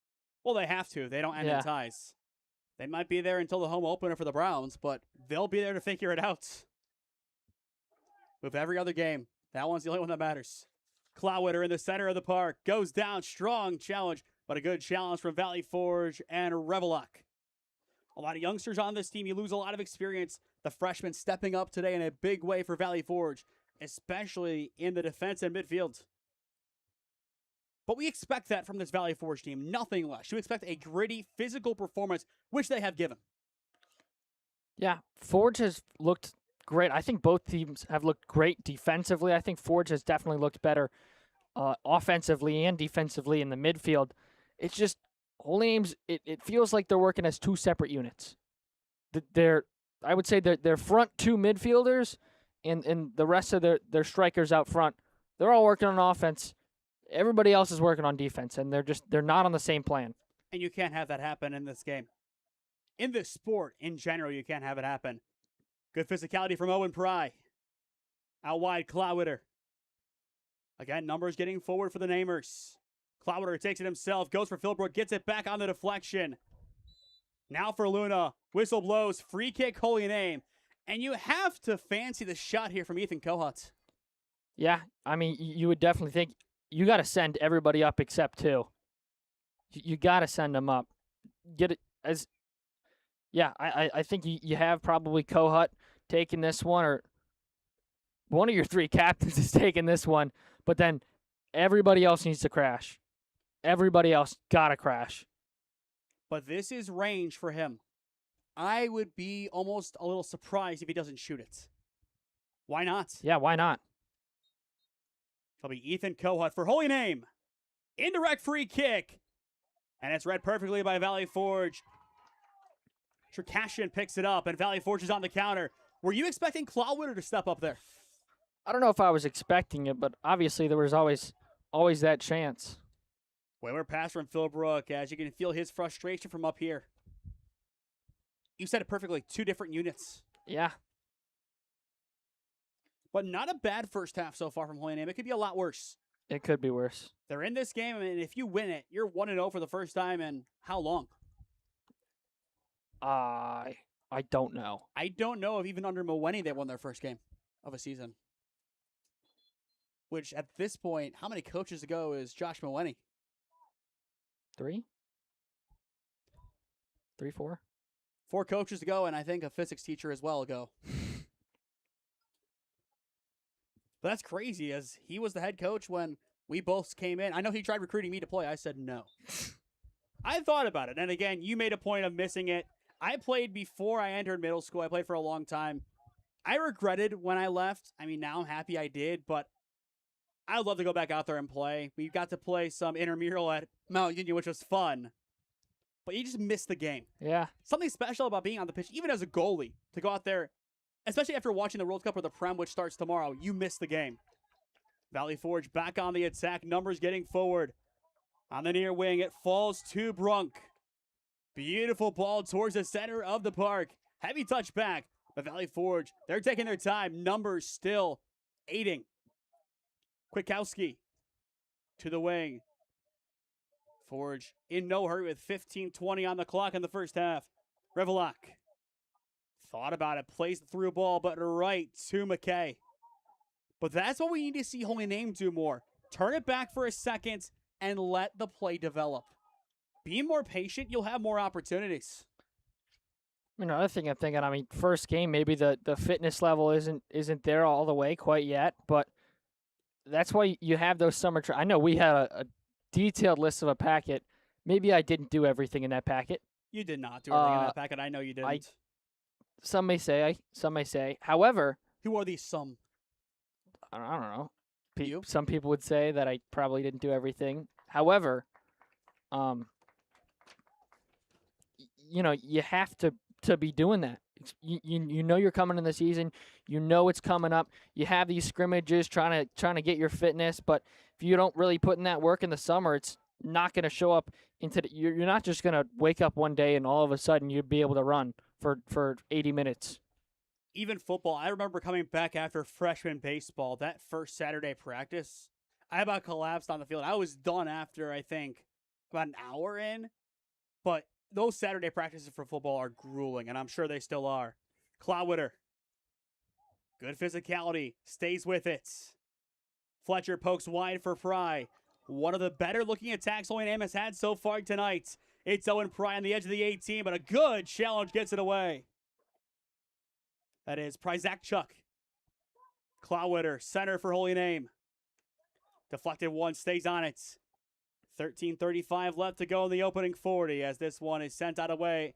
well, they have to. They don't end in ties. They might be there until the home opener for the Browns, but they'll be there to figure it out. With every other game, that one's the only one that matters. Klaueter in the center of the park. Goes down. Strong challenge, but a good challenge from Valley Forge and Revelock. A lot of youngsters on this team. You lose a lot of experience. The freshmen stepping up today in a big way for Valley Forge, especially in the defense and midfield. But we expect that from this Valley Forge team, nothing less. You expect a gritty, physical performance, which they have given. Yeah, Forge has looked great. I think both teams have looked great defensively. I think Forge has definitely looked better offensively and defensively in the midfield. It's just, Holy Names, it feels like they're working as 2 separate units. I would say their front 2 midfielders and the rest of their strikers out front, they're all working on offense. Everybody else is working on defense, and they're not on the same plan. And you can't have that happen in this game. In this sport, in general, you can't have it happen. Good physicality from Owen Pry. Out wide, Klaueter. Again, numbers getting forward for the Namers. Klaueter takes it himself, goes for Philbrook, gets it back on the deflection. Now for Luna. Whistle blows, free kick, Holy Name. And you have to fancy the shot here from Ethan Kohut. Yeah, I mean, you would definitely think you got to send everybody up except 2. You got to send them up. Get it as, yeah. I think you have probably Kohut taking this one, or one of your 3 captains is taking this one. But then everybody else needs to crash. Everybody else gotta crash. But this is range for him. I would be almost a little surprised if he doesn't shoot it. Why not? Yeah, why not? It'll be Ethan Kohut for Holy Name. Indirect free kick. And it's read perfectly by Valley Forge. Cherkashian picks it up, and Valley Forge is on the counter. Were you expecting Klaueter to step up there? I don't know if I was expecting it, but obviously there was always that chance. Wayward pass from Philbrook, as you can feel his frustration from up here. You said it perfectly, 2 different units. Yeah. But not a bad first half so far from Holy Name. It could be a lot worse. It could be worse. They're in this game, and if you win it, you're 1-0 for the first time in how long? I don't know. I don't know if even under Moweni they won their first game of a season. which at this point, how many coaches ago is Josh Mowenny? 3? 3, 4? 4 coaches ago, and I think a physics teacher as well ago. But that's crazy, as he was the head coach when we both came in. I know he tried recruiting me to play. I said no. I thought about it, and again, you made a point of missing it. I played before I entered middle school. I played for a long time. I regretted when I left. I mean, now I'm happy I did, but I'd love to go back out there and play. We got to play some intramural at Mount Union, which was fun. But you just missed the game. Yeah. Something special about being on the pitch, even as a goalie, to go out there, especially after watching the World Cup or the Prem, which starts tomorrow, you miss the game. Valley Forge back on the attack. Numbers getting forward. On the near wing, it falls to Brunk. Beautiful ball towards the center of the park. Heavy touch back. But Valley Forge, they're taking their time. Numbers still aiding. Kwiatkowski to the wing. Forge in no hurry with 15:20 on the clock in the first half. Revelak thought about it, plays the through ball, but right to McKay. But that's what we need to see Holy Name do more. Turn it back for a second and let the play develop. Be more patient, you'll have more opportunities. Another thing I'm thinking, I mean, first game, maybe the fitness level isn't there all the way quite yet, but that's why you have those summer I know we had a detailed list of a packet. Maybe I didn't do everything in that packet. You did not do everything in that packet. I know you didn't. Some may say. However, who are these some? I don't know. You? Some people would say that I probably didn't do everything. However, you have to be doing that. You know you're coming in the season. You know it's coming up. You have these scrimmages trying to get your fitness, but if you don't really put in that work in the summer, it's not going to show up you're not just going to wake up one day and all of a sudden you'd be able to run for 80 minutes. Even football, I remember coming back after freshman baseball, that first Saturday practice, I about collapsed on the field. I was done after, I think, about an hour in, but those Saturday practices for football are grueling, and I'm sure they still are. Clodwitter, good physicality, stays with it. Fletcher pokes wide for Fry. One of the better looking attacks Holy Name has had so far tonight. It's Owen Pry on the edge of the 18, but a good challenge gets it away. That is Pryzakchuk. Clodwitter, center for Holy Name. Deflected one, stays on it. 13:35 left to go in the opening 40 as this one is sent out of way.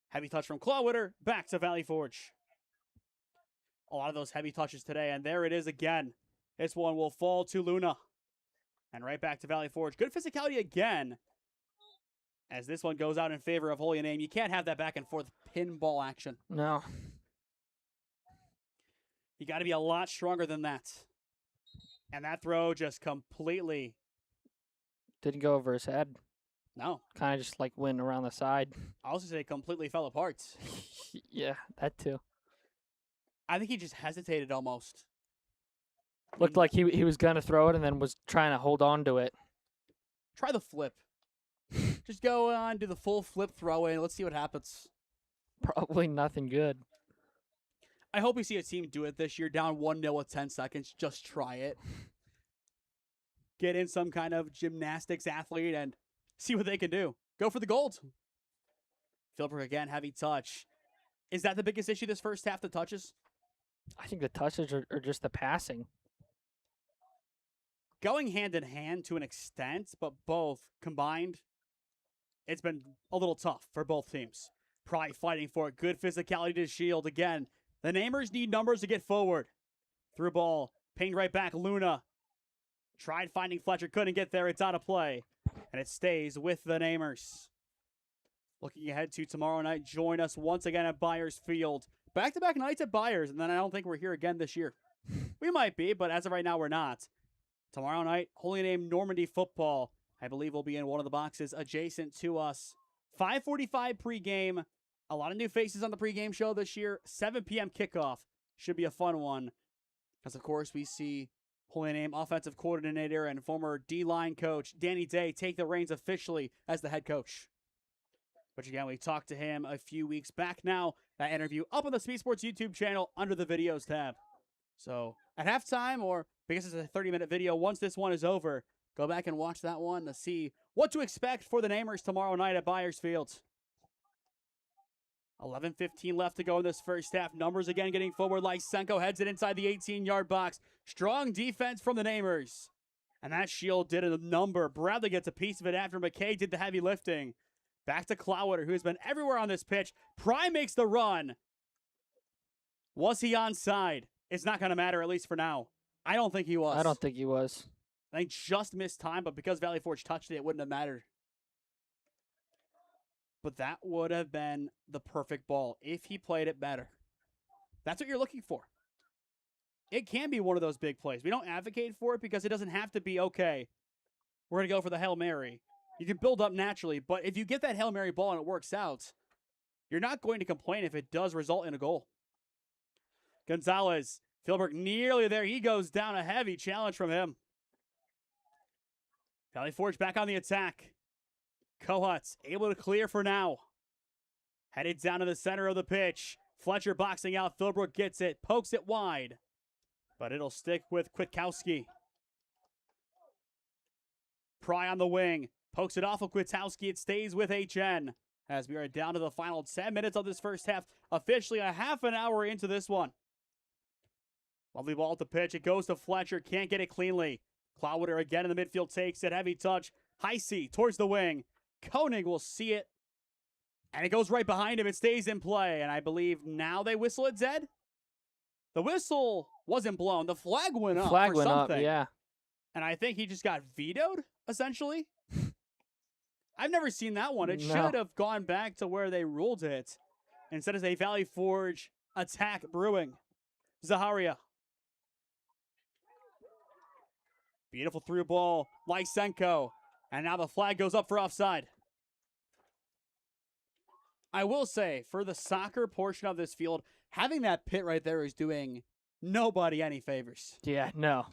Heavy touch from Clodwitter, back to Valley Forge. A lot of those heavy touches today, and there it is again. This one will fall to Luna. And right back to Valley Forge. Good physicality again, as this one goes out in favor of Holy Name. You can't have that back and forth pinball action. No. You got to be a lot stronger than that. And that throw just completely... Didn't go over his head. No. Kind of just like went around the side. I also say completely fell apart. Yeah, that too. I think he just hesitated almost. Looked like he was going to throw it and then was trying to hold on to it. Try the flip. Just go on, do the full flip throw in. Let's see what happens. Probably nothing good. I hope we see a team do it this year, down 1-0 with 10 seconds. Just try it. Get in some kind of gymnastics athlete and see what they can do. Go for the gold. Philbrook again, heavy touch. Is that the biggest issue this first half, the touches? I think the touches are just the passing. Going hand in hand to an extent, but both combined, it's been a little tough for both teams. Pry fighting for it. Good physicality to shield. Again, the Namers need numbers to get forward. Through ball. Pinged right back. Luna tried finding Fletcher. Couldn't get there. It's out of play. And it stays with the Namers. Looking ahead to tomorrow night. Join us once again at Byers Field. Back-to-back nights at Byers. And then I don't think we're here again this year. We might be, but as of right now, we're not. Tomorrow night, Holy Name Normandy football. I believe will be in one of the boxes adjacent to us. 5:45 pregame. A lot of new faces on the pregame show this year. 7 p.m. kickoff. Should be a fun one. Because, of course, we see Holy Name offensive coordinator and former D-line coach Danny Day take the reins officially as the head coach. Which, again, we talked to him a few weeks back now. That interview up on the SmeeSports YouTube channel under the videos tab. So, at halftime or because it's a 30-minute video. Once this one is over, go back and watch that one to see what to expect for the Namers tomorrow night at Byers Field. 11:15 left to go in this first half. Numbers again getting forward. Lysenko heads it inside the 18-yard box. Strong defense from the Namers. And that shield did a number. Bradley gets a piece of it after McKay did the heavy lifting. Back to Cloudwater, who has been everywhere on this pitch. Pry makes the run. Was he onside? It's not going to matter, at least for now. I don't think he was. I don't think he was. I think just missed time, but because Valley Forge touched it, it wouldn't have mattered. But that would have been the perfect ball if he played it better. That's what you're looking for. It can be one of those big plays. We don't advocate for it because it doesn't have to be, okay, we're going to go for the Hail Mary. You can build up naturally, but if you get that Hail Mary ball and it works out, you're not going to complain if it does result in a goal. Gonzalez, Philbrook nearly there. He goes down, a heavy challenge from him. Valley Forge back on the attack. Kohutz able to clear for now. Headed down to the center of the pitch. Fletcher boxing out. Philbrook gets it, pokes it wide. But it'll stick with Kwiatkowski. Pry on the wing. Pokes it off of Kwiatkowski. It stays with HN. As we are down to the final 10 minutes of this first half. Officially a half an hour into this one. Lovely ball at the pitch. It goes to Fletcher. Can't get it cleanly. Cloudwater again in the midfield takes it. Heavy touch. Heisey towards the wing. Koenig will see it. And it goes right behind him. It stays in play. And I believe now they whistle it, Zed? The whistle wasn't blown. The flag went up Flag for went something. up, yeah. And I think he just got vetoed, essentially. I've never seen that one. It No. should have gone back to where they ruled it. Instead it's a Valley Forge attack brewing. Zaharia. Beautiful through ball. Lysenko. And now the flag goes up for offside. I will say, for the soccer portion of this field, having that pit right there is doing nobody any favors. Yeah, no.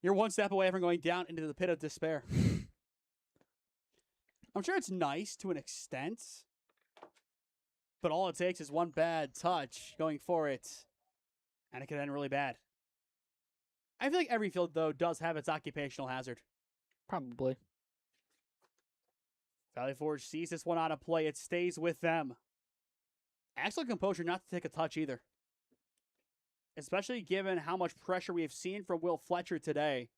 You're one step away from going down into the pit of despair. I'm sure it's nice to an extent, but all it takes is one bad touch going for it, and it can end really bad. I feel like every field, though, does have its occupational hazard. Probably. Valley Forge sees this one out of play. It stays with them. Excellent composure not to take a touch either. Especially given how much pressure we have seen from Will Fletcher today.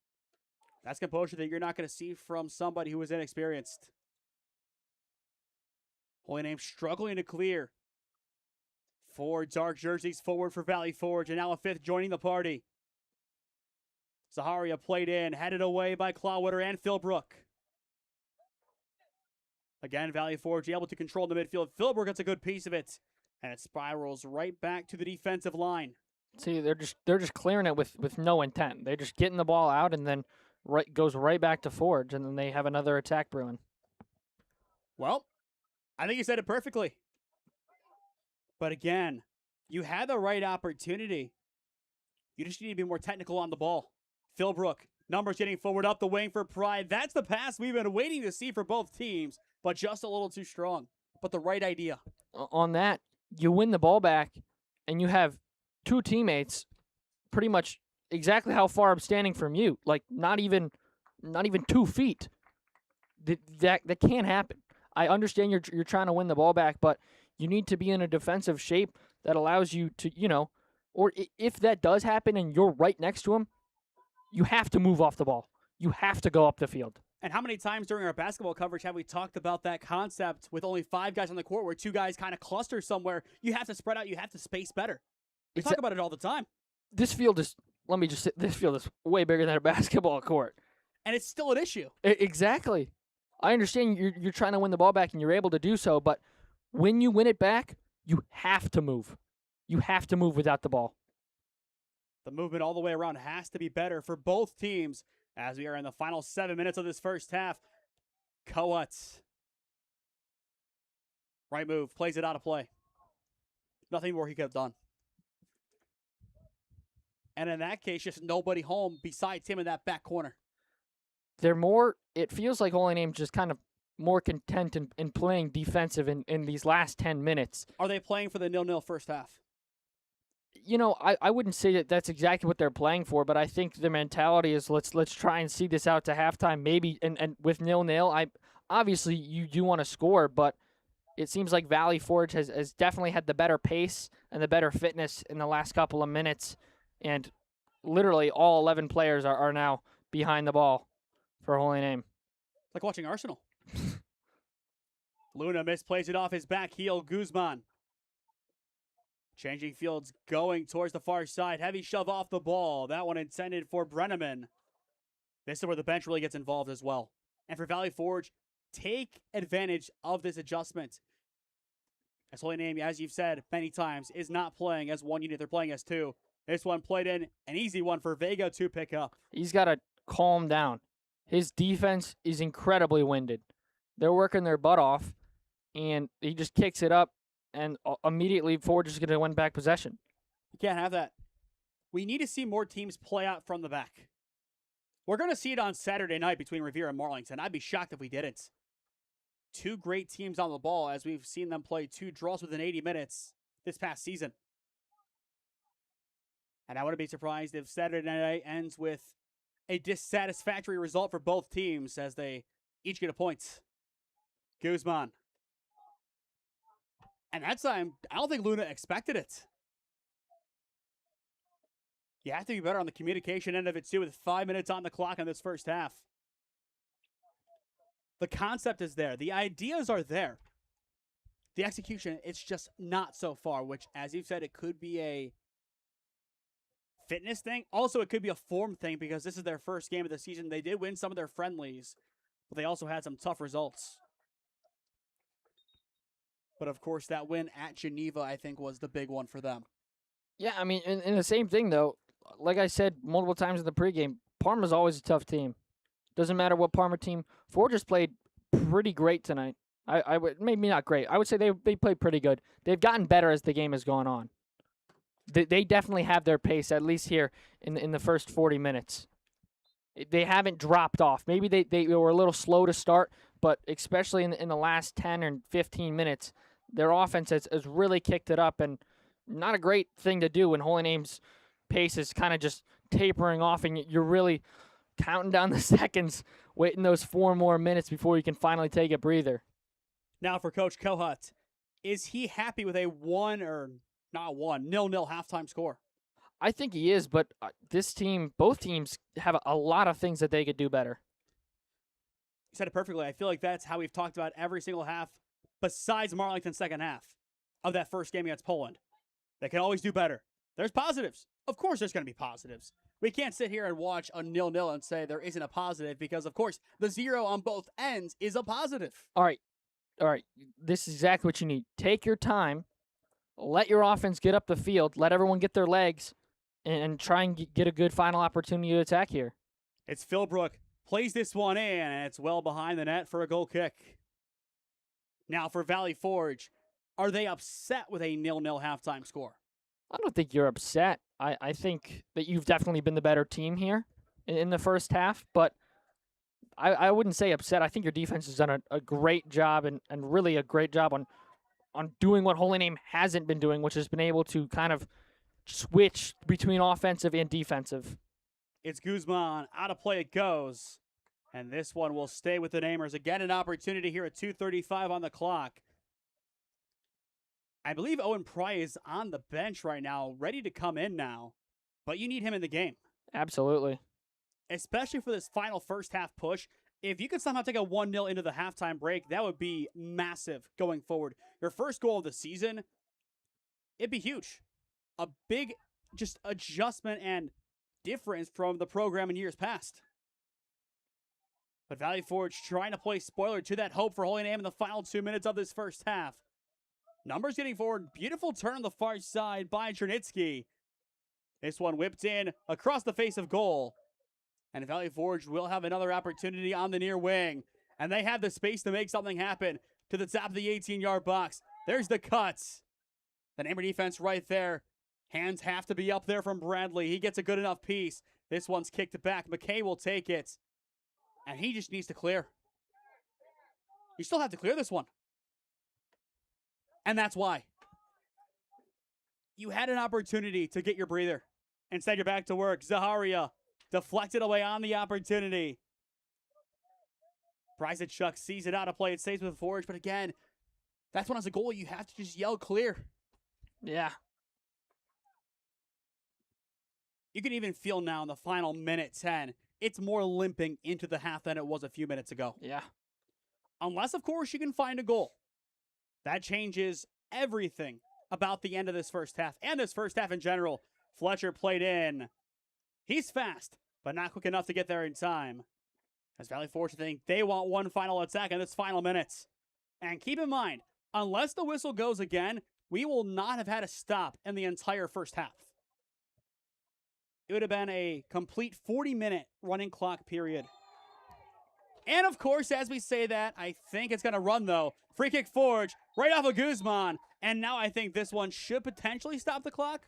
That's composure that you're not going to see from somebody who is inexperienced. Holy Name struggling to clear. 4 dark jerseys forward for Valley Forge, and now a 5th joining the party. Zaharia played in, headed away by Cloudwater and Philbrook. Again, Valley Forge able to control the midfield. Philbrook gets a good piece of it, and it spirals right back to the defensive line. See, they're just clearing it with no intent. They're just getting the ball out and then goes right back to Forge, and then they have another attack brewing. Well, I think you said it perfectly. But again, you had the right opportunity. You just need to be more technical on the ball. Philbrook, numbers getting forward up the wing for Pride. That's the pass we've been waiting to see for both teams, but just a little too strong. But the right idea. On that, you win the ball back, and you have 2 teammates pretty much exactly how far I'm standing from you. Like, not even 2 feet. That can't happen. I understand you're trying to win the ball back, but you need to be in a defensive shape that allows you to, or if that does happen and you're right next to him, you have to move off the ball. You have to go up the field. And how many times during our basketball coverage have we talked about that concept with only 5 guys on the court where 2 guys kind of cluster somewhere? You have to spread out. You have to space better. We talk about it all the time. This field is, this field is way bigger than a basketball court. And it's still an issue. Exactly. I understand you're trying to win the ball back and you're able to do so, but when you win it back, you have to move. You have to move without the ball. The movement all the way around has to be better for both teams as we are in the final 7 minutes of this first half. Kohutz. Right move. Plays it out of play. Nothing more he could have done. And in that case, just nobody home besides him in that back corner. It feels like Holy Name's just kind of more content in playing defensive in these last 10 minutes. Are they playing for the 0-0 first half? I wouldn't say that that's exactly what they're playing for, but I think the mentality is let's try and see this out to halftime, maybe, and with 0-0, obviously you do want to score, but it seems like Valley Forge has definitely had the better pace and the better fitness in the last couple of minutes, and literally all 11 players are now behind the ball for Holy Name. Like watching Arsenal. Luna misplays it off his back heel. Guzman changing fields, going towards the far side. Heavy shove off the ball. That one intended for Brenneman. This is where the bench really gets involved as well. And for Valley Forge, take advantage of this adjustment. As Holy Name, as you've said many times, is not playing as one unit. They're playing as two. This one played in, an easy one for Vega to pick up. He's got to calm down. His defense is incredibly winded. They're working their butt off, and he just kicks it up, and immediately Forge is going to win back possession. You can't have that. We need to see more teams play out from the back. We're going to see it on Saturday night between Revere and Marlington. I'd be shocked if we didn't. Two great teams on the ball, as we've seen them play 2 draws within 80 minutes this past season. And I wouldn't be surprised if Saturday night ends with a dissatisfactory result for both teams as they each get a point. Guzman. And that time, I don't think Luna expected it. You have to be better on the communication end of it, too, with 5 minutes on the clock in this first half. The concept is there. The ideas are there. The execution, it's just not so far, which, as you've said, it could be a fitness thing. Also, it could be a form thing because this is their first game of the season. They did win some of their friendlies, but they also had some tough results. But, of course, that win at Geneva, I think, was the big one for them. Yeah, I mean, in the same thing, though, like I said multiple times in the pregame, Parma's always a tough team. Doesn't matter what Parma team. Forges played pretty great tonight. I would maybe not great. I would say they played pretty good. They've gotten better as the game has gone on. They definitely have their pace, at least here in the first 40 minutes. They haven't dropped off. Maybe they were a little slow to start, but especially in the last 10 or 15 minutes, their offense has really kicked it up, and not a great thing to do when Holy Name's pace is kind of just tapering off, and you're really counting down the seconds, waiting those 4 more minutes before you can finally take a breather. Now for Coach Kohut, is he happy with a 0-0 halftime score? I think he is, but both teams have a lot of things that they could do better. You said it perfectly. I feel like that's how we've talked about every single half, besides Marlington's second half of that first game against Poland. They can always do better. There's positives. Of course there's going to be positives. We can't sit here and watch a 0-0 and say there isn't a positive because, of course, the 0 on both ends is a positive. All right. This is exactly what you need. Take your time. Let your offense get up the field. Let everyone get their legs and try and get a good final opportunity to attack here. It's Philbrook. Plays this one in, and it's well behind the net for a goal kick. Now for Valley Forge. Are they upset with a 0-0 halftime score? I don't think you're upset. I think that you've definitely been the better team here in the first half, but I wouldn't say upset. I think your defense has done a great job and really a great job on doing what Holy Name hasn't been doing, which has been able to kind of switch between offensive and defensive. It's Guzman. Out of play it goes. And this one will stay with the Namers. Again, an opportunity here at 2:35 on the clock. I believe Owen Pry is on the bench right now, ready to come in now. But you need him in the game. Absolutely. Especially for this final first half push. If you could somehow take a 1-0 into the halftime break, that would be massive going forward. Your first goal of the season, it'd be huge. A big just adjustment and difference from the program in years past. But Valley Forge trying to play spoiler to that hope for Holy Name in the final 2 minutes of this first half. Numbers getting forward. Beautiful turn on the far side by Chernitsky. This one whipped in across the face of goal. And Valley Forge will have another opportunity on the near wing. And they have the space to make something happen to the top of the 18-yard box. There's the cuts. The Namer defense right there. Hands have to be up there from Bradley. He gets a good enough piece. This one's kicked back. McKay will take it. And he just needs to clear. You still have to clear this one. And that's why. You had an opportunity to get your breather. Instead, you're back to work. Zaharia deflected away on the opportunity. Chuck sees it out of play. It stays with Forge, but again, that's when as a goalie, you have to just yell clear. Yeah. You can even feel now in the final minute 10, it's more limping into the half than it was a few minutes ago. Yeah. Unless, of course, you can find a goal. That changes everything about the end of this first half and this first half in general. Fletcher played in. He's fast, but not quick enough to get there in time. As Valley Forge think they want one final attack in this final minutes. And keep in mind, unless the whistle goes again, we will not have had a stop in the entire first half. It would have been a complete 40-minute running clock period. And of course, as we say that, I think it's going to run though. Free kick Forge, right off of Guzman. And now I think this one should potentially stop the clock.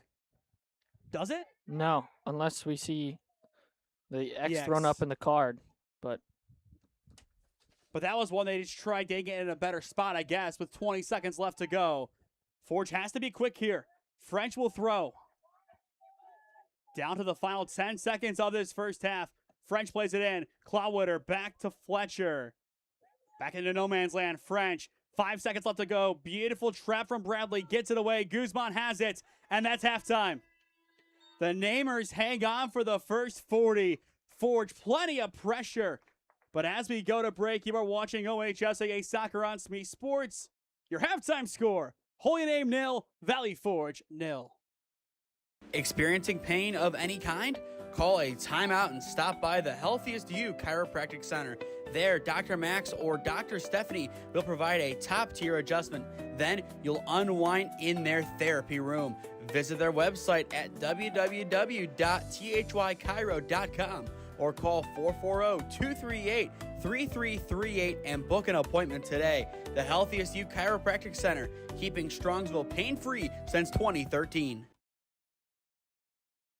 Does it? No, unless we see the X Yes. thrown up in the card. But that was one they just tried to get in a better spot, I guess, with 20 seconds left to go. Forge has to be quick here. French will throw. Down to the final 10 seconds of this first half. French plays it in. Clawwooder back to Fletcher. Back into no man's land. French. 5 seconds left to go. Beautiful trap from Bradley. Gets it away. Guzman has it. And that's halftime. The Namers hang on for the first 40. Forge plenty of pressure. But as we go to break, you are watching OHSAA Soccer on SmeeSports. Your halftime score, Holy Name 0, Valley Forge 0. Experiencing pain of any kind? Call a timeout and stop by the Healthiest You Chiropractic Center. There, Dr. Max or Dr. Stephanie will provide a top-tier adjustment. Then you'll unwind in their therapy room. Visit their website at www.thychiro.com. or call 440-238-3338 and book an appointment today. The Healthiest You Chiropractic Center, keeping Strongsville pain-free since 2013.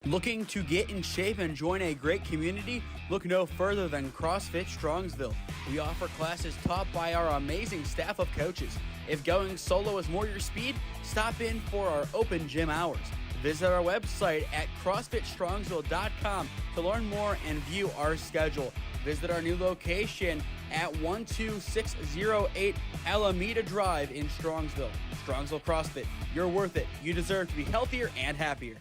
Looking to get in shape and join a great community? Look no further than CrossFit Strongsville. We offer classes taught by our amazing staff of coaches. If going solo is more your speed, stop in for our open gym hours. Visit our website at CrossFitStrongsville.com to learn more and view our schedule. Visit our new location at 12608 Alameda Drive in Strongsville. Strongsville CrossFit, you're worth it. You deserve to be healthier and happier.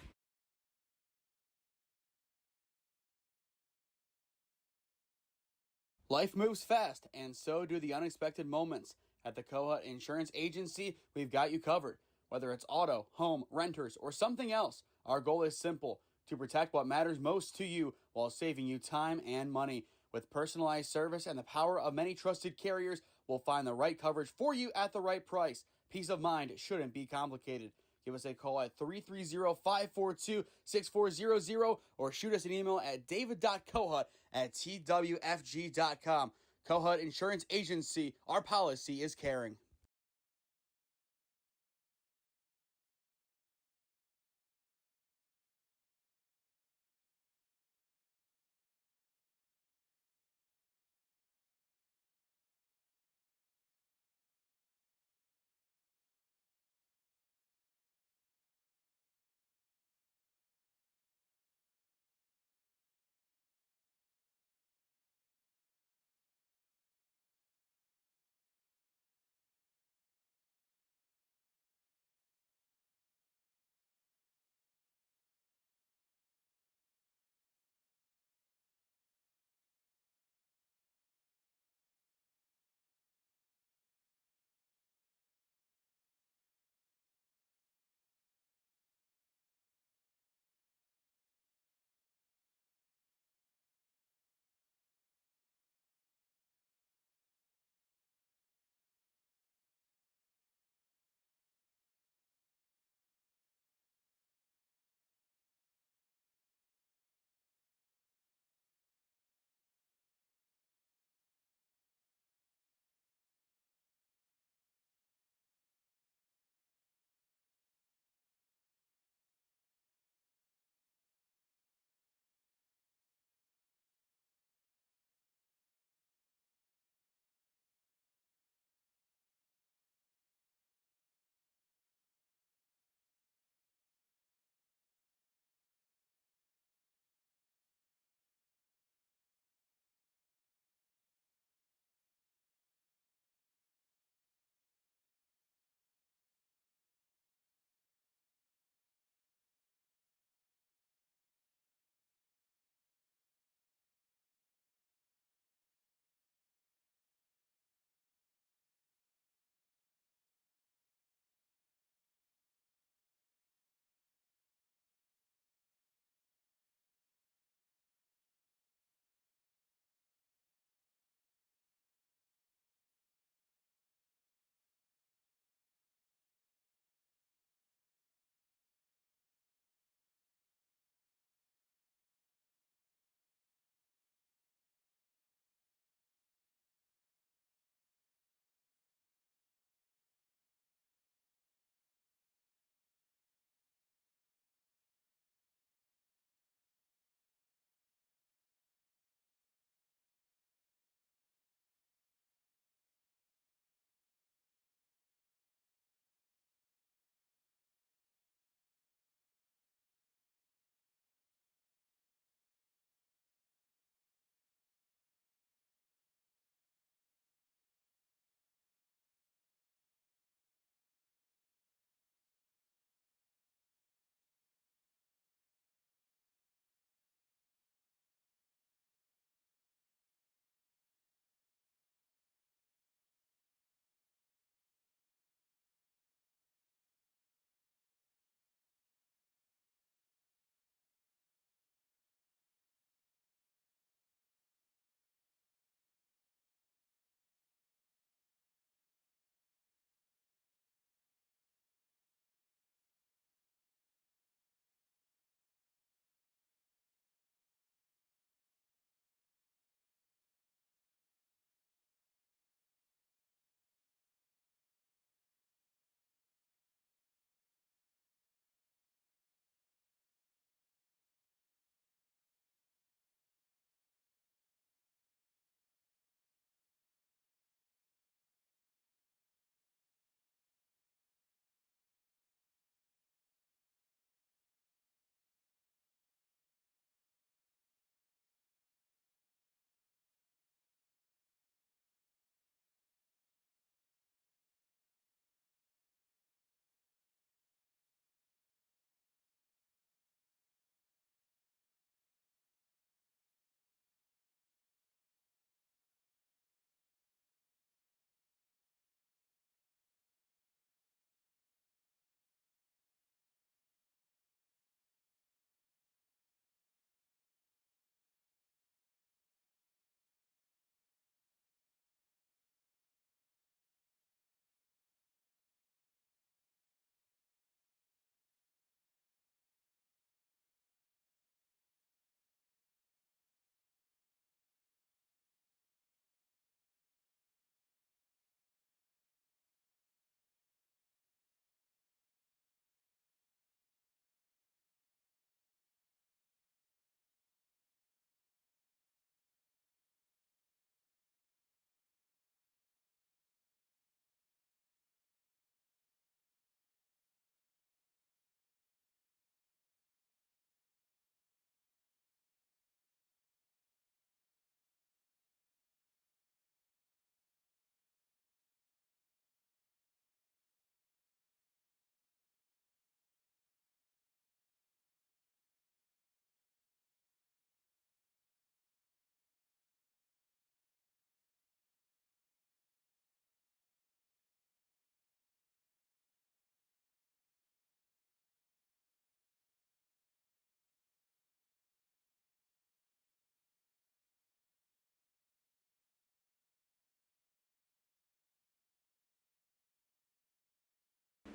Life moves fast, and so do the unexpected moments. At the Kohut Insurance Agency, we've got you covered. Whether it's auto, home, renters, or something else, our goal is simple: to protect what matters most to you while saving you time and money. With personalized service and the power of many trusted carriers, we'll find the right coverage for you at the right price. Peace of mind shouldn't be complicated. Give us a call at 330-542-6400 or shoot us an email at david.kohut@twfg.com. Kohut Insurance Agency, our policy is caring.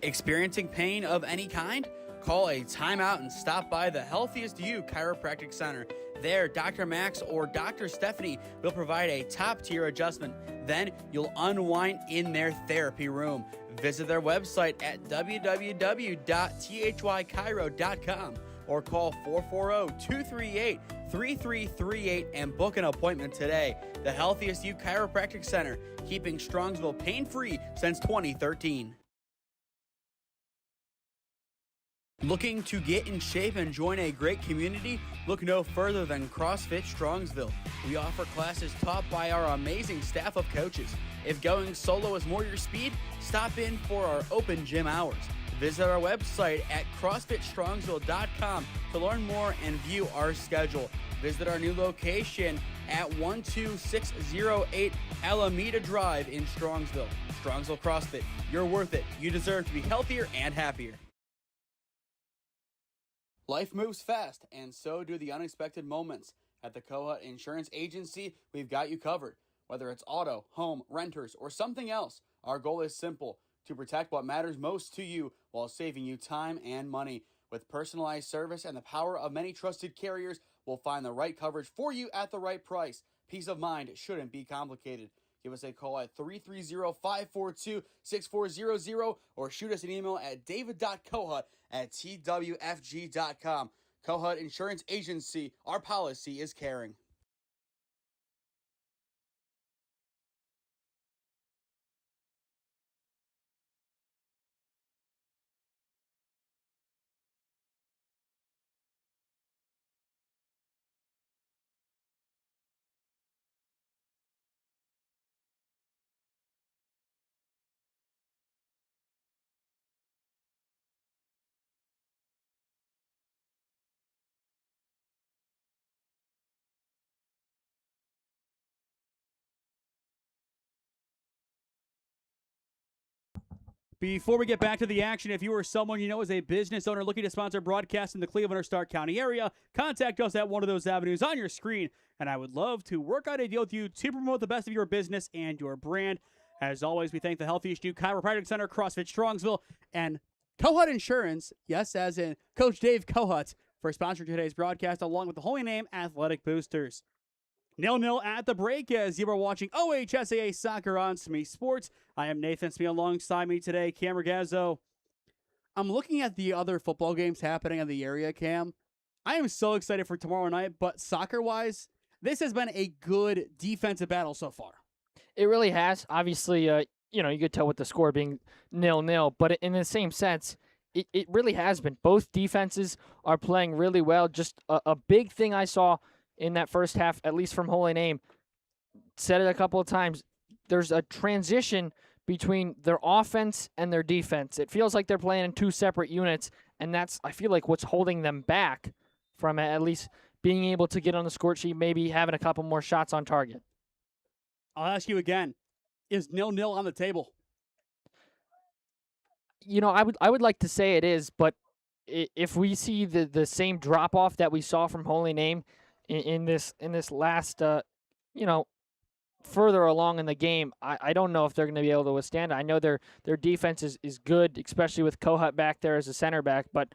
Experiencing pain of any kind? Call a timeout and stop by the Healthiest You Chiropractic Center. There, Dr. Max or Dr. Stephanie will provide a top-tier adjustment. Then you'll unwind in their therapy room. Visit their website at www.thychiro.com or call 440-238-3338 and book an appointment today. The Healthiest You Chiropractic Center, keeping Strongsville pain-free since 2013. Looking to get in shape and join a great community? Look no further than CrossFit Strongsville. We offer classes taught by our amazing staff of coaches. If going solo is more your speed, stop in for our open gym hours. Visit our website at CrossFitStrongsville.com to learn more and view our schedule. Visit our new location at 12608 Alameda Drive in Strongsville. Strongsville CrossFit, you're worth it. You deserve to be healthier and happier. Life moves fast, and so do the unexpected moments. At the Kohut Insurance Agency, we've got you covered. Whether it's auto, home, renters, or something else, our goal is simple: to protect what matters most to you while saving you time and money. With personalized service and the power of many trusted carriers, we'll find the right coverage for you at the right price. Peace of mind shouldn't be complicated. Give us a call at 330-542-6400 or shoot us an email at david.kohut@twfg.com. Kohut Insurance Agency, our policy is caring. Before we get back to the action, if you or someone you know is a business owner looking to sponsor broadcasts in the Cleveland or Stark County area, contact us at one of those avenues on your screen, and I would love to work out a deal with you to promote the best of your business and your brand. As always, we thank the Healthiest You Chiropractic Center, CrossFit Strongsville, and Kohut Insurance, yes, as in Coach Dave Kohut, for sponsoring today's broadcast, along with the Holy Name Athletic Boosters. 0-0 at the break as you are watching OHSAA Soccer on SmeeSports. I am Nathan Smee. Alongside me today, Cam Ragazzo. I'm looking at the other football games happening in the area, Cam. I am so excited for tomorrow night, but soccer-wise, this has been a good defensive battle so far. It really has. Obviously, you could tell with the score being 0-0, but in the same sense, it really has been. Both defenses are playing really well. Just a big thing I saw in that first half, at least from Holy Name, said it a couple of times, there's a transition between their offense and their defense. It feels like they're playing in two separate units, and that's, I feel like, what's holding them back from at least being able to get on the score sheet, maybe having a couple more shots on target. I'll ask you again, is 0-0 on the table? I would like to say it is, but if we see the same drop-off that we saw from Holy Name in this last, further along in the game, I don't know if they're going to be able to withstand it. I know their defense is good, especially with Kohut back there as a center back, but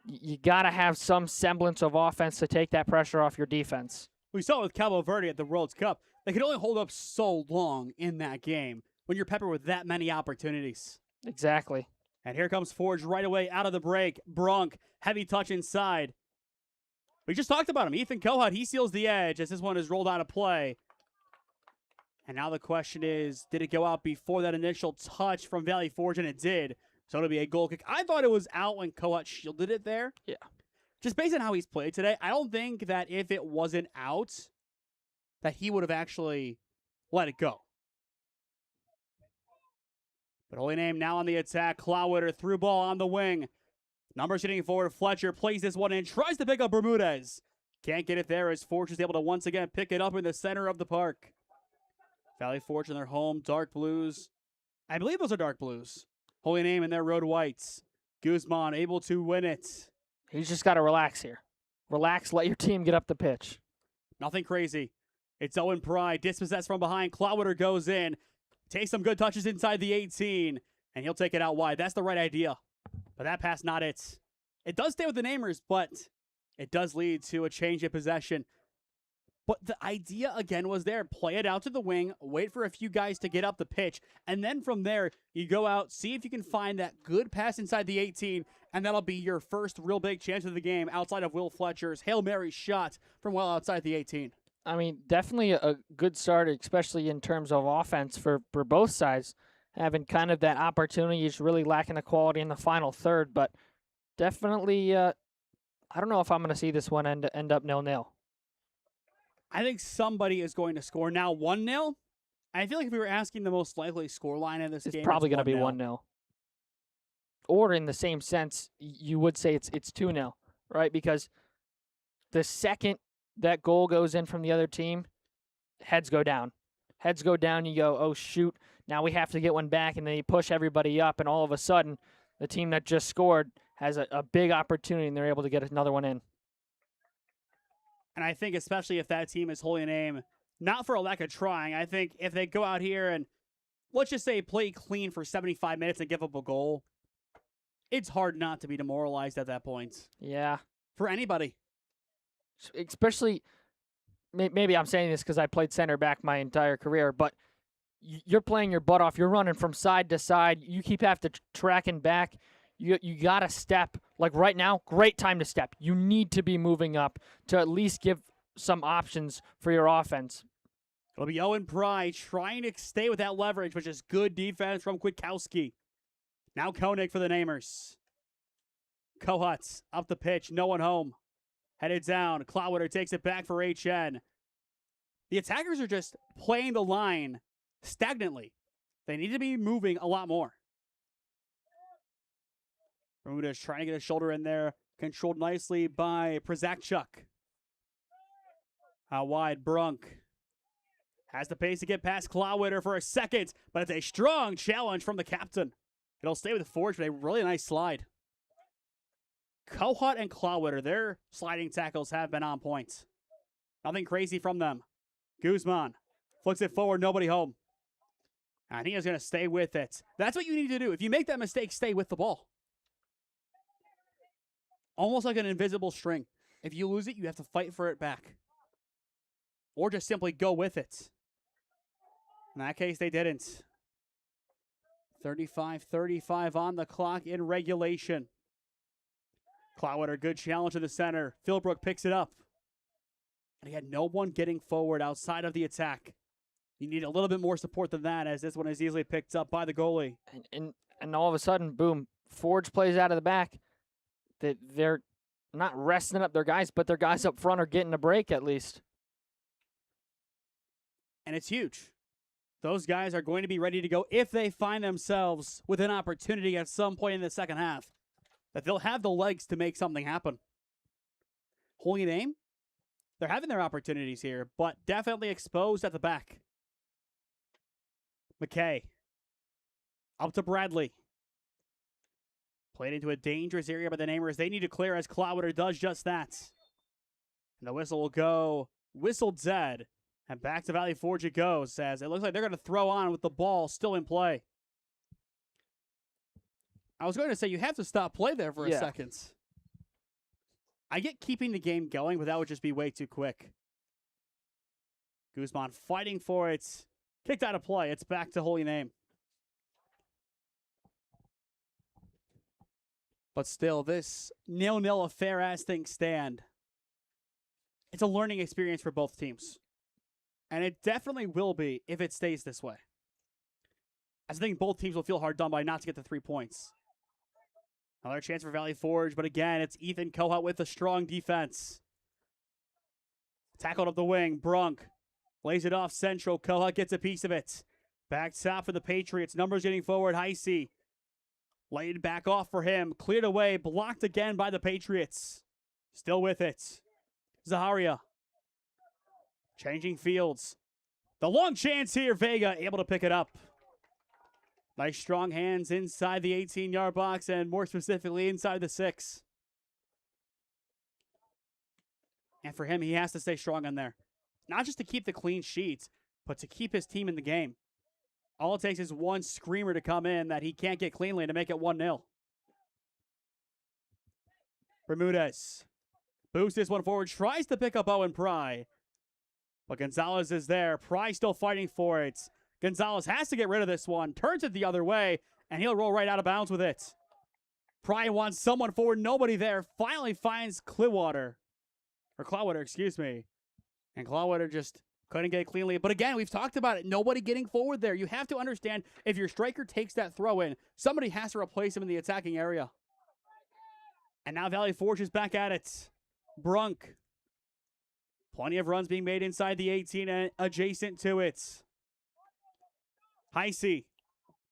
you got to have some semblance of offense to take that pressure off your defense. We saw it with Cabo Verde at the World Cup. They could only hold up so long in that game when you're peppered with that many opportunities. Exactly. And here comes Forge right away out of the break. Brunk, heavy touch inside. We just talked about him. Ethan Kohut, he seals the edge as this one is rolled out of play. And now the question is, did it go out before that initial touch from Valley Forge? And it did. So it'll be a goal kick. I thought it was out when Kohut shielded it there. Yeah. Just based on how he's played today, I don't think that if it wasn't out, that he would have actually let it go. But Holy Name now on the attack. Clawwitter through ball on the wing. Numbers hitting forward. Fletcher plays this one in. Tries to pick up Bermudez. Can't get it there as Forge is able to once again pick it up in the center of the park. Valley Forge in their home. Dark blues. I believe those are dark blues. Holy Name in their road whites. Guzman able to win it. He's just got to relax here. Relax. Let your team get up the pitch. Nothing crazy. It's Owen Pride. Dispossessed from behind. Clawwitter goes in. Takes some good touches inside the 18. and he'll take it out wide. That's the right idea, but that pass not it. It does stay with the Namers, but it does lead to a change of possession. But the idea, again, was there. Play it out to the wing, wait for a few guys to get up the pitch, and then from there, you go out, see if you can find that good pass inside the 18, and that'll be your first real big chance of the game outside of Will Fletcher's Hail Mary shot from well outside the 18. I mean, definitely a good start, especially in terms of offense for both sides. Having kind of that opportunity is really lacking the quality in the final third, but definitely, I don't know if I'm going to see this one end up 0-0. I think somebody is going to score. Now 1-0. I feel like if we were asking the most likely scoreline in this game, It's probably going to be 1-0. 1-0. Or in the same sense, you would say it's 2-0, right? Because the second that goal goes in from the other team, heads go down. Heads go down, you go, oh, shoot, now we have to get one back, and then you push everybody up, and all of a sudden, the team that just scored has a big opportunity, and they're able to get another one in. And I think especially if that team is holding an aim, not for a lack of trying, I think if they go out here and, let's just say, play clean for 75 minutes and give up a goal, it's hard not to be demoralized at that point. Yeah. For anybody. Especially, maybe I'm saying this because I played center back my entire career, but you're playing your butt off. You're running from side to side. You keep having to tracking back. You got to step. Like right now, great time to step. You need to be moving up to at least give some options for your offense. It'll be Owen Pry trying to stay with that leverage, which is good defense from Kwiatkowski. Now Koenig for the Namers. Kohut up the pitch, no one home. Headed down, Cloudwater takes it back for HN. The attackers are just playing the line stagnantly. They need to be moving a lot more. Bermuda's trying to get a shoulder in there. Controlled nicely by Przakchuk. Out wide, Brunk. Has the pace to get past Cloudwater for a second, but it's a strong challenge from the captain. It'll stay with Forge, but a really nice slide. Kohut and Cloudwater, their sliding tackles have been on point. Nothing crazy from them. Guzman flicks it forward, nobody home. And he is going to stay with it. That's what you need to do. If you make that mistake, stay with the ball. Almost like an invisible string. If you lose it, you have to fight for it back. Or just simply go with it. In that case, they didn't. 35-35 on the clock in regulation. Cloudwater, good challenge to the center. Philbrook picks it up. And he had no one getting forward outside of the attack. You need a little bit more support than that, as this one is easily picked up by the goalie. And all of a sudden, boom, Forge plays out of the back. They're not resting up their guys, but their guys up front are getting a break at least. And it's huge. Those guys are going to be ready to go if they find themselves with an opportunity at some point in the second half. That they'll have the legs to make something happen. Holding an aim, they're having their opportunities here, but definitely exposed at the back. McKay. Up to Bradley. Played into a dangerous area by the Namers. They need to clear as Cloudwater does just that. And the whistle will go. Whistled dead. And back to Valley Forge it goes, as it looks like they're going to throw on with the ball still in play. I was going to say, you have to stop play there for a second. I get keeping the game going, but that would just be way too quick. Guzman fighting for it. Kicked out of play. It's back to Holy Name. But still, this 0-0 affair as things stand. It's a learning experience for both teams. And it definitely will be if it stays this way. I think both teams will feel hard done by not to get the 3 points. Another chance for Valley Forge, but again, it's Ethan Kohut with a strong defense. Tackled up the wing, Brunk lays it off central. Kohut gets a piece of it. Back top for the Patriots. Numbers getting forward. Heisey laid back off for him. Cleared away, blocked again by the Patriots. Still with it. Zaharia. Changing fields. The long chance here. Vega able to pick it up. Nice strong hands inside the 18-yard box and more specifically inside the 6. And for him, he has to stay strong in there. Not just to keep the clean sheets, but to keep his team in the game. All it takes is one screamer to come in that he can't get cleanly to make it 1-0. Bermudez boosts this one forward, tries to pick up Owen Pry. But Gonzalez is there. Pry still fighting for it. Gonzalez has to get rid of this one, turns it the other way, and he'll roll right out of bounds with it. Pry wants someone forward, nobody there. Finally finds Clearwater. Or Clawwater, excuse me. And Clawwater just couldn't get it cleanly. But again, we've talked about it. Nobody getting forward there. You have to understand, if your striker takes that throw in, somebody has to replace him in the attacking area. And now Valley Forge is back at it. Brunk. Plenty of runs being made inside the 18 and adjacent to it. Heisey.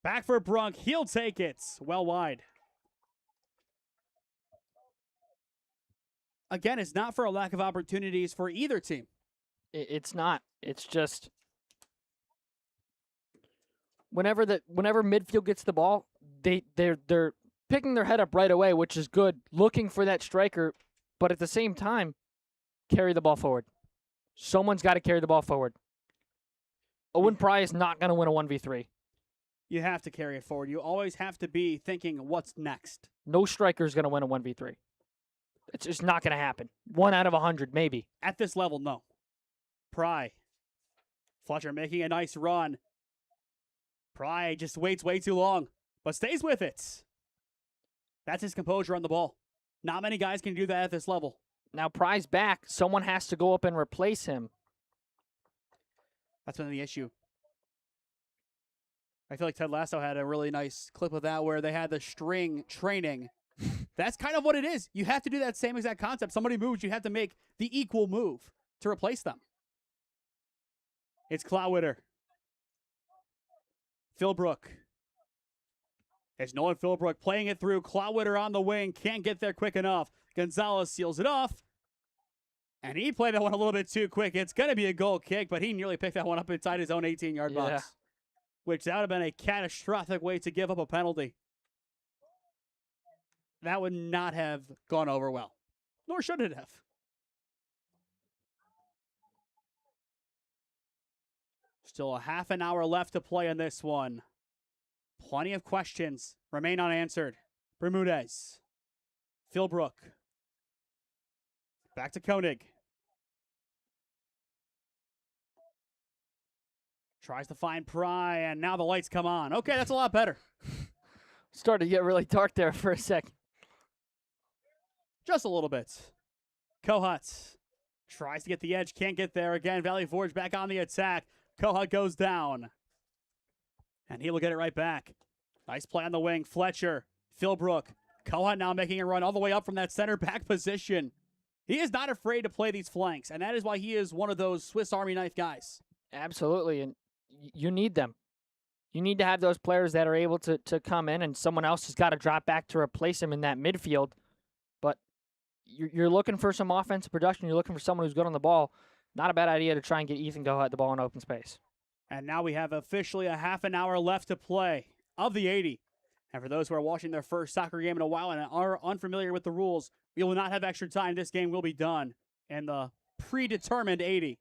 Back for Brunk. He'll take it. Well wide. Again, it's not for a lack of opportunities for either team. It's not. It's just whenever midfield gets the ball, they're picking their head up right away, which is good, looking for that striker, but at the same time, carry the ball forward. Someone's got to carry the ball forward. Owen Pry is not going to win a 1v3. You have to carry it forward. You always have to be thinking, what's next? No striker is going to win a 1v3. It's just not going to happen. 1 out of 100, maybe. At this level, no. Pry. Fletcher making a nice run. Pry just waits way too long, but stays with it. That's his composure on the ball. Not many guys can do that at this level. Now Pry's back. Someone has to go up and replace him. That's been the issue. I feel like Ted Lasso had a really nice clip of that where they had the string training. That's kind of what it is. You have to do that same exact concept. Somebody moves, you have to make the equal move to replace them. It's Clawwitter. Philbrook. It's Nolan Philbrook playing it through. Clawwitter on the wing. Can't get there quick enough. Gonzalez seals it off. And he played that one a little bit too quick. It's going to be a goal kick, but he nearly picked that one up inside his own 18-yard box. Which that would have been a catastrophic way to give up a penalty. That would not have gone over well. Nor should it have. Still a half an hour left to play in this one. Plenty of questions remain unanswered. Bermudez. Philbrook. Back to Koenig. Tries to find Pry, and now the lights come on. Okay, that's a lot better. Started to get really dark there for a second. Just a little bit. Kohut tries to get the edge, can't get there. Again, Valley Forge back on the attack. Kohut goes down. And he will get it right back. Nice play on the wing. Fletcher, Philbrook. Kohut now making a run all the way up from that center back position. He is not afraid to play these flanks, and that is why he is one of those Swiss Army knife guys. Absolutely, and you need them. You need to have those players that are able to come in, and someone else has got to drop back to replace him in that midfield. But you're looking for some offensive production. You're looking for someone who's good on the ball. Not a bad idea to try and get Ethan Kohut the ball in open space. And now we have officially a half an hour left to play of the 80. And for those who are watching their first soccer game in a while and are unfamiliar with the rules, we will not have extra time. This game will be done in the predetermined 80.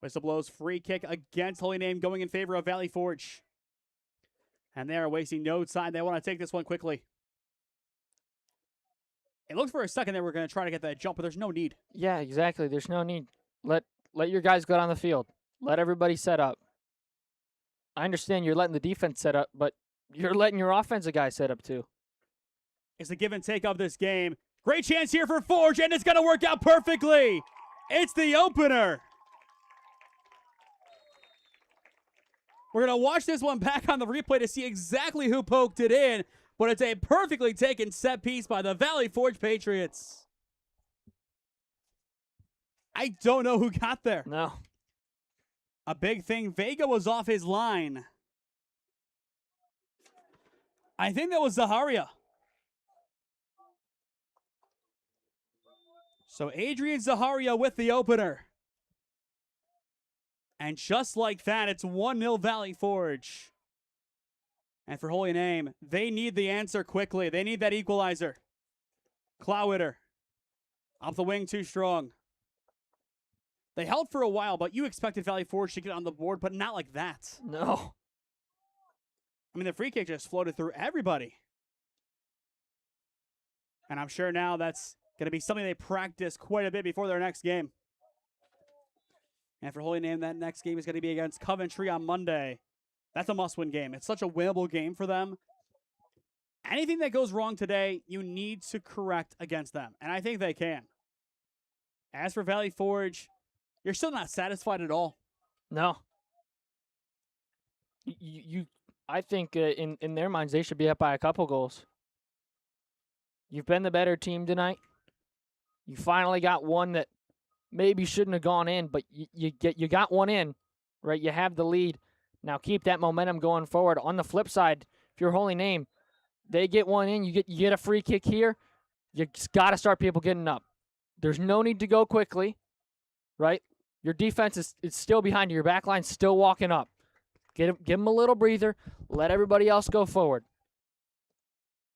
Whistle blows, free kick against Holy Name going in favor of Valley Forge. And they are wasting no time. They want to take this one quickly. It looked for a second they were going to try to get that jump, but there's no need. Yeah, exactly. There's no need. Let your guys go down the field. Let everybody set up. I understand you're letting the defense set up, but you're letting your offensive guys set up too. It's the give and take of this game. Great chance here for Forge, and it's going to work out perfectly. It's the opener. We're going to watch this one back on the replay to see exactly who poked it in, but it's a perfectly taken set piece by the Valley Forge Patriots. I don't know who got there. No. A big thing, Vega was off his line. I think that was Zaharia. So Adrian Zaharia with the opener. And just like that, it's 1-0 Valley Forge. And for Holy Name, they need the answer quickly. They need that equalizer. Clawwitter. Up the wing, too strong. They held for a while, but you expected Valley Forge to get on the board, but not like that. No. I mean, the free kick just floated through everybody. And I'm sure now that's going to be something they practice quite a bit before their next game. And for Holy Name, that next game is going to be against Coventry on Monday. That's a must-win game. It's such a winnable game for them. Anything that goes wrong today, you need to correct against them. And I think they can. As for Valley Forge, you're still not satisfied at all. No. I think in their minds, they should be up by a couple goals. You've been the better team tonight. You finally got one that maybe shouldn't have gone in, but you got one in, right? You have the lead. Now keep that momentum going forward. On the flip side, if you're Holy Name, they get one in, you get a free kick here, you just got to start people getting up. There's no need to go quickly, right? Your defense is still behind you. Your back line's still walking up. Give them a little breather. Let everybody else go forward.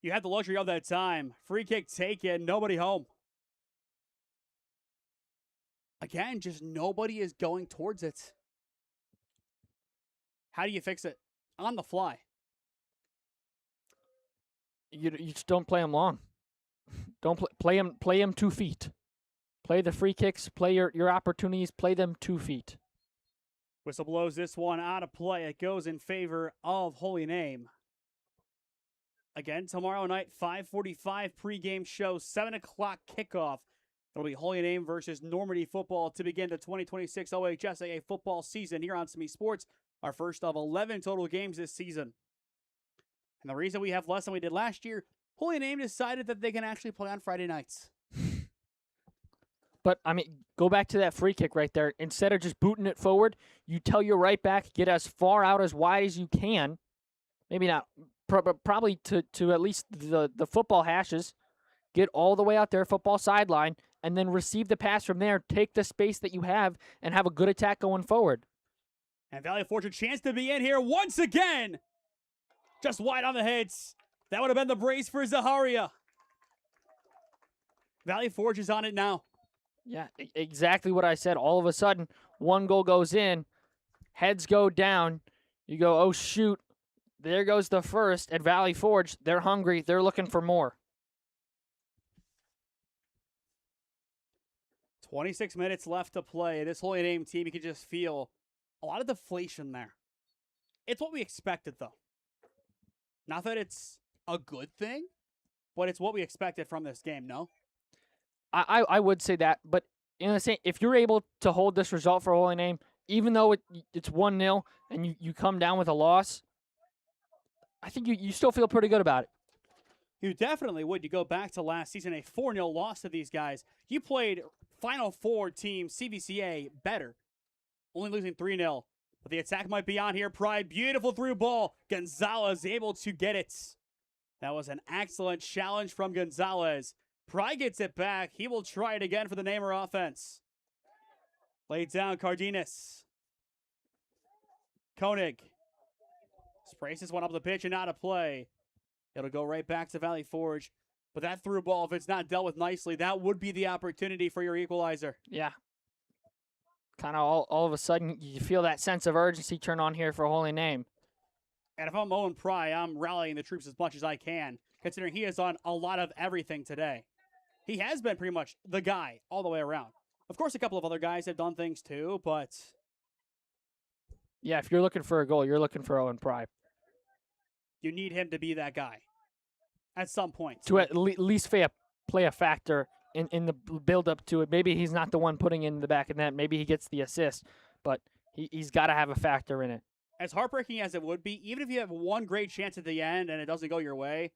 You have the luxury of that time. Free kick taken, nobody home. Again, just nobody is going towards it. How do you fix it? On the fly. You just don't play them long. Don't play them 2 feet. Play the free kicks. Play your opportunities. Play them 2 feet. Whistle blows this one out of play. It goes in favor of Holy Name. Again, tomorrow night, 5:45 pregame show, 7 o'clock kickoff. It'll be Holy Name versus Normandy football to begin the 2026 OHSAA football season here on SmeeSports, our first of 11 total games this season. And the reason we have less than we did last year, Holy Name decided that they can actually play on Friday nights. But, I mean, go back to that free kick right there. Instead of just booting it forward, you tell your right back, get as far out as wide as you can. Maybe not, probably to at least the football hashes. Get all the way out there, football sideline, and then receive the pass from there. Take the space that you have and have a good attack going forward. And Valley Forge a chance to be in here once again. Just wide on the hits. That would have been the brace for Zaharia. Valley Forge is on it now. Yeah, exactly what I said. All of a sudden, one goal goes in, heads go down. You go, oh, shoot, there goes the first. At Valley Forge, they're hungry. They're looking for more. 26 minutes left to play. This Holy Name team, you can just feel a lot of deflation there. It's what we expected, though. Not that it's a good thing, but it's what we expected from this game, no? I would say that, but if you're able to hold this result for Holy Name, even though it's 1-0 and you come down with a loss, I think you still feel pretty good about it. You definitely would. You go back to last season, a 4-0 loss to these guys. You played Final Four team CVCA better, only losing 3-0. But the attack might be on here. Pride, beautiful through ball. Gonzalez able to get it. That was an excellent challenge from Gonzalez. Pride gets it back. He will try it again for the Namer offense. Laid down Cardenas. Koenig. Sprays this one up the pitch and out of play. It'll go right back to Valley Forge. But that through ball, if it's not dealt with nicely, that would be the opportunity for your equalizer. Yeah. Kind of all of a sudden, you feel that sense of urgency turn on here for Holy Name. And if I'm Owen Pry, I'm rallying the troops as much as I can, considering he has done a lot of everything today. He has been pretty much the guy all the way around. Of course, a couple of other guys have done things too, but... Yeah, if you're looking for a goal, you're looking for Owen Pry. You need him to be that guy at some point. To at least play a factor in the build-up to it. Maybe he's not the one putting in the back of that. Maybe he gets the assist, but he's got to have a factor in it. As heartbreaking as it would be, even if you have one great chance at the end and it doesn't go your way,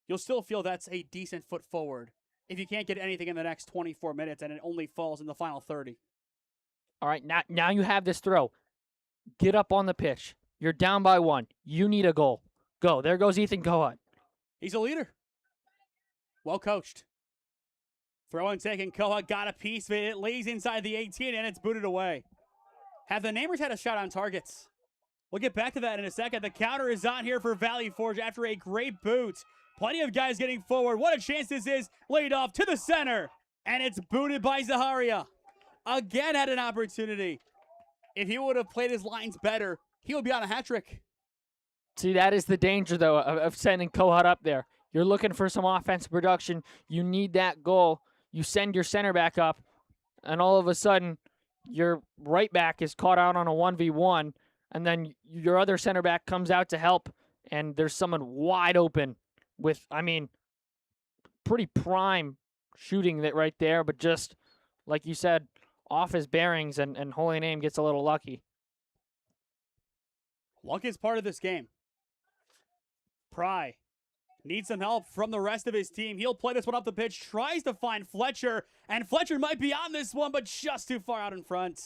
you'll still feel that's a decent foot forward if you can't get anything in the next 24 minutes and it only falls in the final 30. All right, now you have this throw. Get up on the pitch. You're down by 1. You need a goal. Go. There goes Ethan Cohut. He's a leader. Well coached. Throw and taken. Cohut got a piece of it. It lays inside the 18 and it's booted away. Have the Namers had a shot on targets? We'll get back to that in a second. The counter is on here for Valley Forge after a great boot. Plenty of guys getting forward. What a chance this is. Laid off to the center. And it's booted by Zaharia. Again had an opportunity. If he would have played his lines better, he would be on a hat trick. See, that is the danger, though, of sending Kohut up there. You're looking for some offensive production. You need that goal. You send your center back up, and all of a sudden, your right back is caught out on a 1v1, and then your other center back comes out to help, and there's someone wide open with, pretty prime shooting that right there, but just, like you said, off his bearings, and Holy Name gets a little lucky. Luck is part of this game. Pry needs some help from the rest of his team. He'll play this one up the pitch, tries to find Fletcher, and Fletcher might be on this one, but just too far out in front.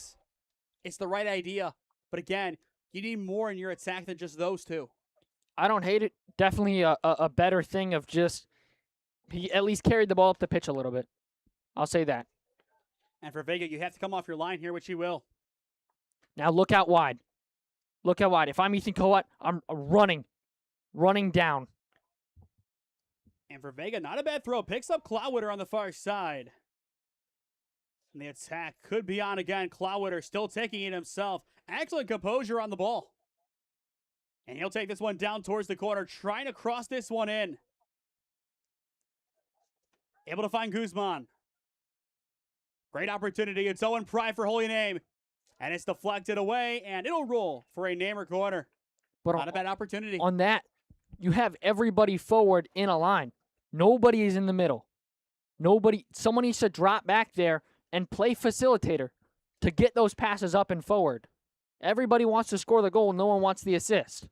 It's the right idea, but again, you need more in your attack than just those two. I don't hate it. Definitely a better thing of just, he at least carried the ball up the pitch a little bit. I'll say that. And for Vega, you have to come off your line here, which he will. Now look out wide. Look out wide. If I'm Ethan Kohut, I'm running down. And for Vega, not a bad throw. Picks up Cloudwater on the far side. And the attack could be on again. Cloudwater still taking it himself. Excellent composure on the ball. And he'll take this one down towards the corner, trying to cross this one in. Able to find Guzman. Great opportunity. It's Owen Pry for Holy Name. And it's deflected away, and it'll roll for a Namer corner. But not a bad opportunity. On that, you have everybody forward in a line. Nobody is in the middle. Someone needs to drop back there and play facilitator to get those passes up and forward. Everybody wants to score the goal. No one wants the assist.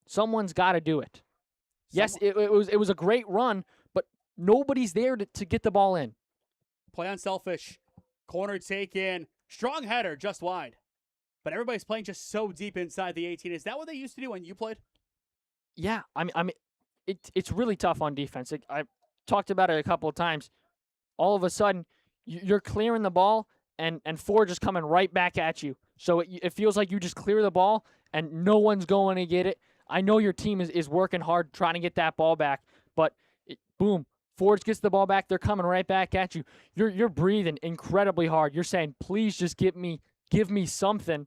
Someone's got to do it. Yes, it was a great run, but nobody's there to get the ball in. Play unselfish. Corner taken. Strong header, just wide. But everybody's playing just so deep inside the 18. Is that what they used to do when you played? Yeah, it's really tough on defense. I've talked about it a couple of times. All of a sudden, you're clearing the ball, and four just coming right back at you. So it feels like you just clear the ball, and no one's going to get it. I know your team is working hard trying to get that ball back, but boom, Forge gets the ball back. They're coming right back at you. You're breathing incredibly hard. You're saying, please just give me something.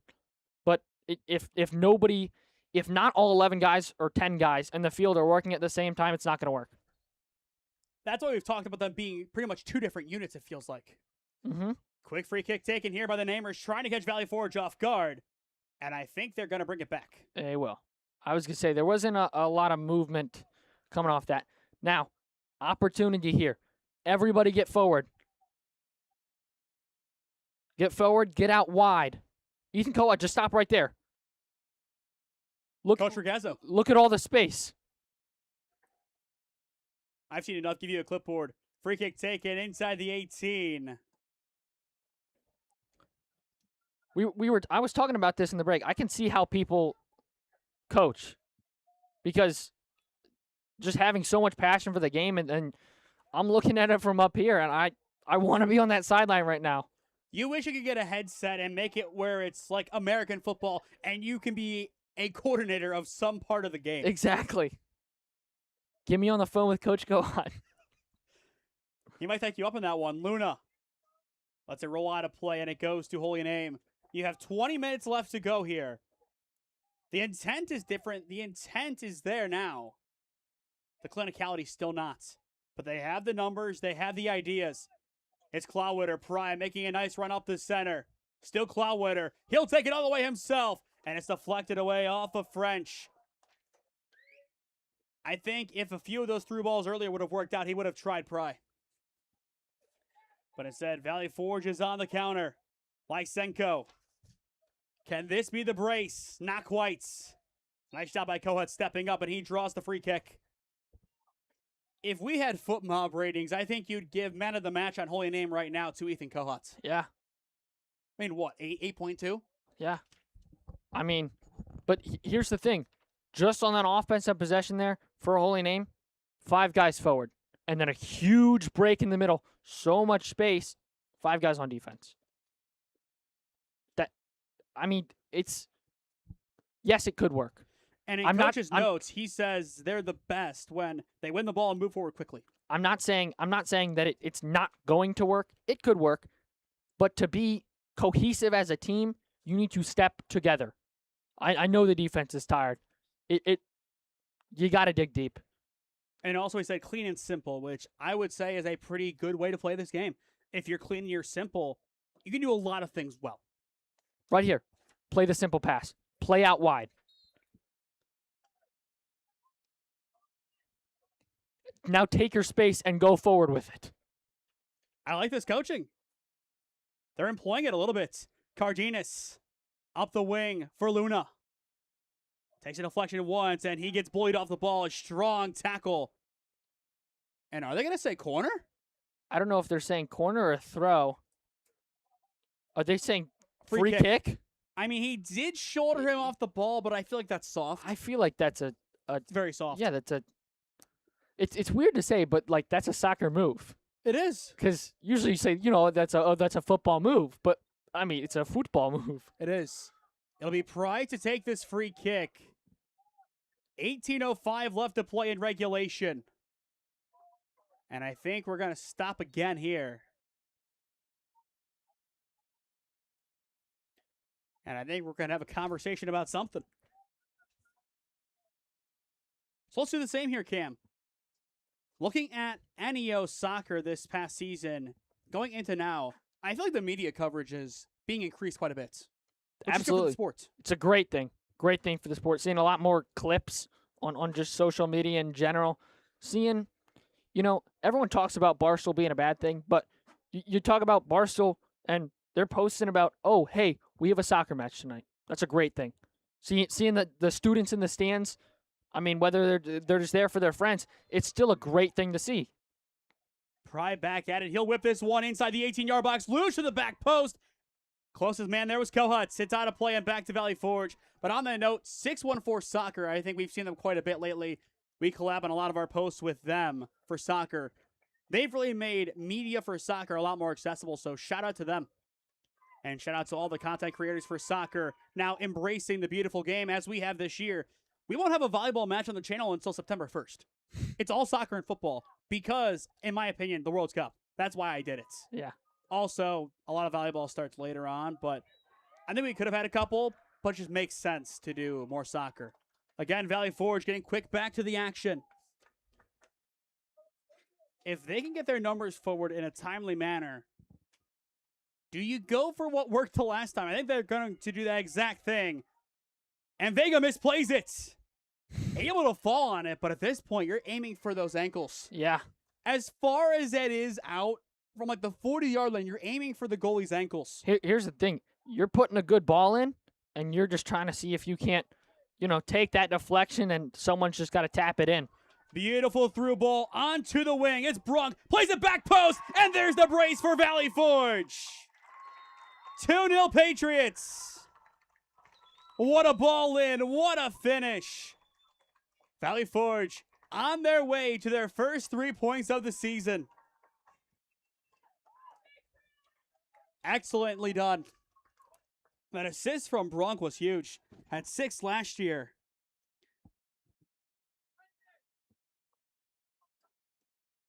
But if not all 11 guys or 10 guys in the field are working at the same time, it's not going to work. That's why we've talked about them being pretty much two different units, it feels like. Mm-hmm. Quick free kick taken here by the Namers, trying to catch Valley Forge off guard. And I think they're going to bring it back. They will. I was going to say, there wasn't a lot of movement coming off that. Now, opportunity here. Everybody get forward. Get forward, get out wide. Ethan Kohut, just stop right there. Coach Regazzo. Look at all the space. I've seen enough. Give you a clipboard. Free kick taken inside the 18. I was talking about this in the break. I can see how people coach because just having so much passion for the game, and I'm looking at it from up here, and I want to be on that sideline right now. You wish you could get a headset and make it where it's like American football, and you can be a coordinator of some part of the game. Exactly. Get me on the phone with Coach Gohan. He might take you up on that one. Luna lets it roll out of play, and it goes to Holy Name. You have 20 minutes left to go here. The intent is different. The intent is there now. The clinicality still not. But they have the numbers. They have the ideas. It's Cloudwater Prime making a nice run up the center. Still Cloudwater. He'll take it all the way himself. And it's deflected away off of French. I think if a few of those through balls earlier would have worked out, he would have tried Pry. But instead, Valley Forge is on the counter. Lysenko. Can this be the brace? Not quite. Nice job by Kohut stepping up, and he draws the free kick. If we had foot mob ratings, I think you'd give man of the match on Holy Name right now to Ethan Kohut. Yeah. I mean, what, 8.2? Yeah. I mean, but here's the thing. Just on that offensive possession there for a Holy Name, 5 guys forward. And then a huge break in the middle. So much space. 5 guys on defense. Yes, it could work. And in coach's notes, he says they're the best when they win the ball and move forward quickly. I'm not saying that it's not going to work. It could work. But to be cohesive as a team, you need to step together. I know the defense is tired. You got to dig deep. And also he said clean and simple, which I would say is a pretty good way to play this game. If you're clean and you're simple, you can do a lot of things well. Right here. Play the simple pass. Play out wide. Now take your space and go forward with it. I like this coaching. They're employing it a little bit. Cardenas up the wing for Luna. Takes a deflection once, and he gets bullied off the ball. A strong tackle. And are they going to say corner? I don't know if they're saying corner or throw. Are they saying free kick? I mean, he did shoulder him off the ball, but I feel like that's soft. I feel like that's It's very soft. yeah, that's a. It's weird to say, but like that's a soccer move. It is. Because usually you say, that's a football move, but I mean it's a football move. It is. It'll be Pride to take this free kick. 18:05 left to play in regulation. And I think we're going to stop again here. And I think we're going to have a conversation about something. So let's do the same here, Cam. Looking at NEO soccer this past season, going into now, I feel like the media coverage is being increased quite a bit. Absolutely. Sports. It's a great thing. Great thing for the sport. Seeing a lot more clips on just social media in general. Seeing, everyone talks about Barstool being a bad thing, but you talk about Barstool and they're posting about, oh, hey, we have a soccer match tonight. That's a great thing. Seeing the students in the stands, I mean, whether they're just there for their friends, it's still a great thing to see. Pride back at it. He'll whip this one inside the 18-yard box. Loose to the back post. Closest man there was Kohut. Sits out of play and back to Valley Forge. But on that note, 614 Soccer, I think we've seen them quite a bit lately. We collab on a lot of our posts with them for soccer. They've really made media for soccer a lot more accessible, so shout out to them. And shout out to all the content creators for soccer now embracing the beautiful game as we have this year. We won't have a volleyball match on the channel until September 1st. It's all soccer and football because, in my opinion, the World Cup. That's why I did it. Yeah. Also, a lot of volleyball starts later on, but I think we could have had a couple, but it just makes sense to do more soccer. Again, Valley Forge getting quick back to the action. If they can get their numbers forward in a timely manner, do you go for what worked the last time? I think they're going to do that exact thing. And Vega misplays it. Able to fall on it, but at this point, you're aiming for those ankles. Yeah. As far as that is out from like the 40-yard line, you're aiming for the goalie's ankles. Here's the thing. You're putting a good ball in, and you're just trying to see if you can't, take that deflection, and someone's just got to tap it in. Beautiful through ball onto the wing. It's Brunk. Plays it back post, and there's the brace for Valley Forge. 2-0 Patriots. What a ball in. What a finish. Valley Forge on their way to their first 3 points of the season. Excellently done. That assist from Brunk was huge. Had 6 last year.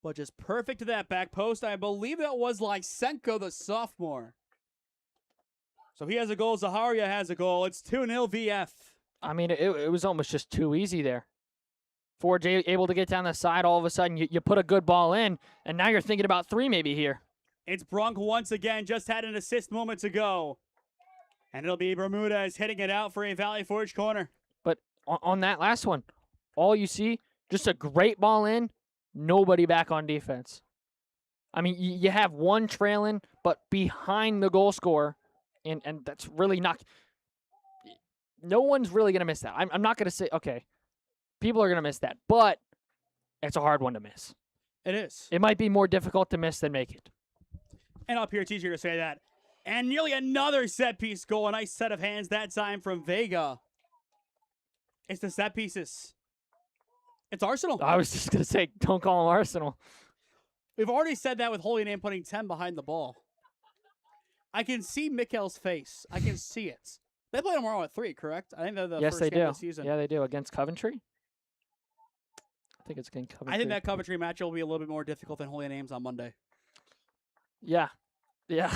But just perfect to that back post. I believe that was Lysenko, the sophomore. So he has a goal. Zaharia has a goal. It's 2-0 VF. I mean, it was almost just too easy there. Forge able to get down the side. All of a sudden, you put a good ball in, and now you're thinking about 3 maybe here. It's Brunk once again. Just had an assist moments ago. And it'll be Bermudez hitting it out for a Valley Forge corner. But on that last one, all you see, just a great ball in, nobody back on defense. I mean, you have one trailing, but behind the goal scorer, and that's really not... No one's really going to miss that. I'm not going to say, okay, people are going to miss that, but it's a hard one to miss. It is. It might be more difficult to miss than make it. And up here, it's easier to say that. And nearly another set-piece goal. A nice set of hands that time from Vega. It's the set pieces. It's Arsenal. I was just going to say, don't call them Arsenal. We've already said that with Holy Name putting 10 behind the ball. I can see Mikkel's face. I can see it. They play tomorrow at 3, correct? I think they're the first game of the season. Yeah, they do. Against Coventry? I think it's against Coventry. I think that Coventry match will be a little bit more difficult than Holy Names on Monday. Yeah. Yeah.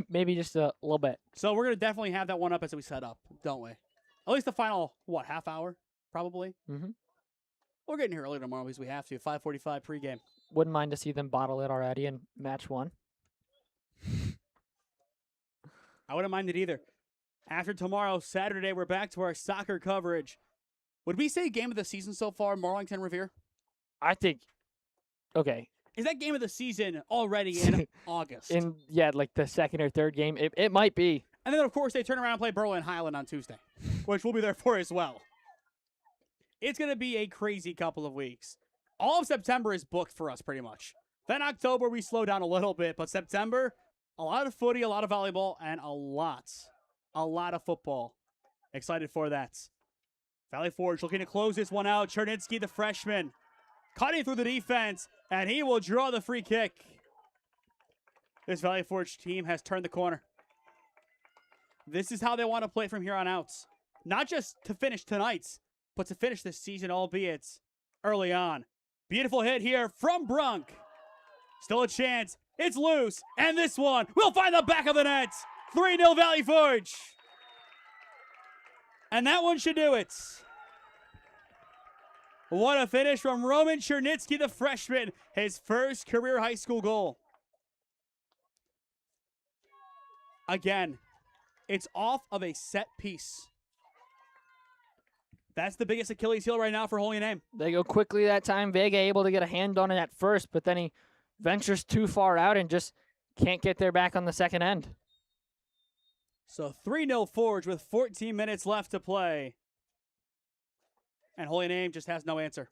Maybe just a little bit. So we're going to definitely have that one up as we set up, don't we? At least the final, half hour? probably. Mhm. We're getting here early tomorrow because we have to. 5:45 pregame. Wouldn't mind to see them bottle it already in match 1. I wouldn't mind it either. After tomorrow, Saturday, we're back to our soccer coverage. Would we say game of the season so far, Marlington Revere? I think. Okay. Is that game of the season already in August? Like the second or third game. It might be. And then, of course, they turn around and play Berlin Highland on Tuesday, which we'll be there for as well. It's going to be a crazy couple of weeks. All of September is booked for us, pretty much. Then October, we slow down a little bit. But September, a lot of footy, a lot of volleyball, and a lot of football. Excited for that. Valley Forge looking to close this one out. Chernitsky, the freshman, cutting through the defense, and he will draw the free kick. This Valley Forge team has turned the corner. This is how they want to play from here on out. Not just to finish tonight's, but to finish this season, albeit early on. Beautiful hit here from Brunk. Still a chance. It's loose. And this one will find the back of the net. 3-0 Valley Forge. And that one should do it. What a finish from Roman Chernitsky, the freshman. His first career high school goal. Again, it's off of a set piece. That's the biggest Achilles heel right now for Holy Name. They go quickly that time. Vega able to get a hand on it at first, but then he ventures too far out and just can't get there back on the second end. So 3-0 Forge with 14 minutes left to play. And Holy Name just has no answer.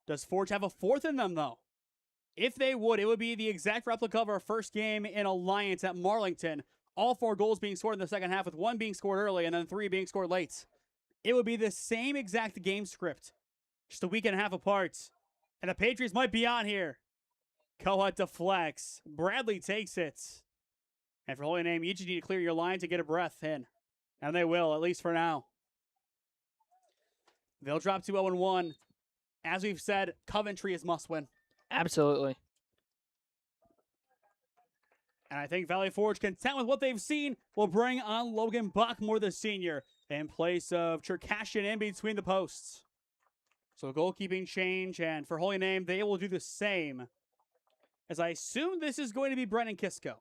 Does Forge have a fourth in them, though? If they would, it would be the exact replica of our first game in Alliance at Marlington. All 4 goals being scored in the second half, with 1 being scored early and then 3 being scored late. It would be the same exact game script, just a week and a half apart. And the Patriots might be on here. Kohut deflects. Bradley takes it. And for Holy Name, you just need to clear your line to get a breath in. And they will, at least for now. They'll drop to 0-1. As we've said, Coventry is must win. Absolutely. And I think Valley Forge, content with what they've seen, will bring on Logan Bachmore, the senior, in place of Cherkashian in between the posts. So goalkeeping change, and for Holy Name, they will do the same. As I assume this is going to be Brennan Kisko.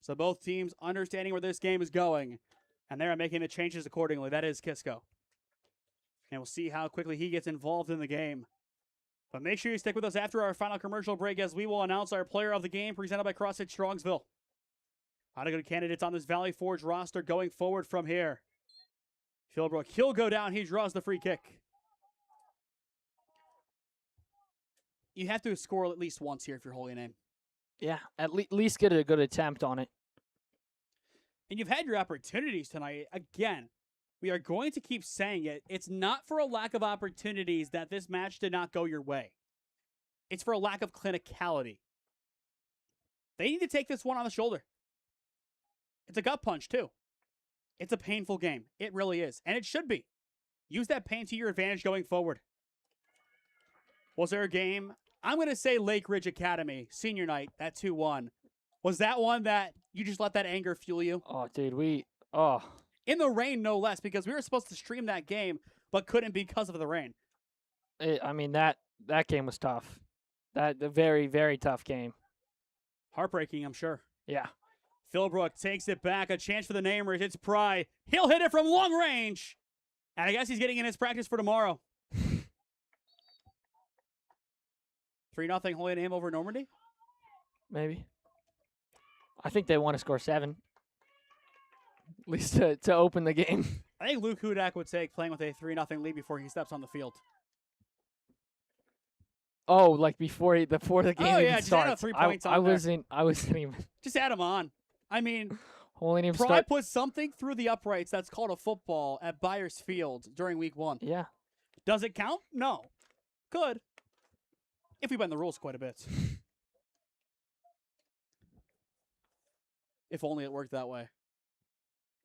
So both teams understanding where this game is going, and they are making the changes accordingly. That is Kisko. And we'll see how quickly he gets involved in the game. But make sure you stick with us after our final commercial break, as we will announce our player of the game presented by CrossFit Strongsville. How to good candidates on this Valley Forge roster going forward from here. Philbrook, he'll go down. He draws the free kick. You have to score at least once here if you're Holy Name. Yeah, at least get a good attempt on it. And you've had your opportunities tonight. Again, we are going to keep saying it. It's not for a lack of opportunities that this match did not go your way. It's for a lack of clinicality. They need to take this one on the shoulder. It's a gut punch, too. It's a painful game. It really is. And it should be. Use that pain to your advantage going forward. Was there a game? I'm going to say Lake Ridge Academy, senior night, that 2-1. Was that one that you just let that anger fuel you? Oh, dude, In the rain, no less, because we were supposed to stream that game, but couldn't because of the rain. That game was tough. A very, very tough game. Heartbreaking, I'm sure. Yeah. Philbrook takes it back. A chance for the Namers. It's Pry. He'll hit it from long range. And I guess he's getting in his practice for tomorrow. 3-0 Holy Name over Normandy? Maybe. I think they want to score 7. At least to open the game. I think Luke Hudak would take playing with a 3-0 lead before he steps on the field. Oh, like before the game yeah, even just starts. add up 3 points I on there. wasn't even. Just add him on. I mean, Holy Name Pry start. put something through the uprights that's called a football at Byers Field during week 1. Yeah. Does it count? No. Could. If we bend the rules quite a bit. If only it worked that way.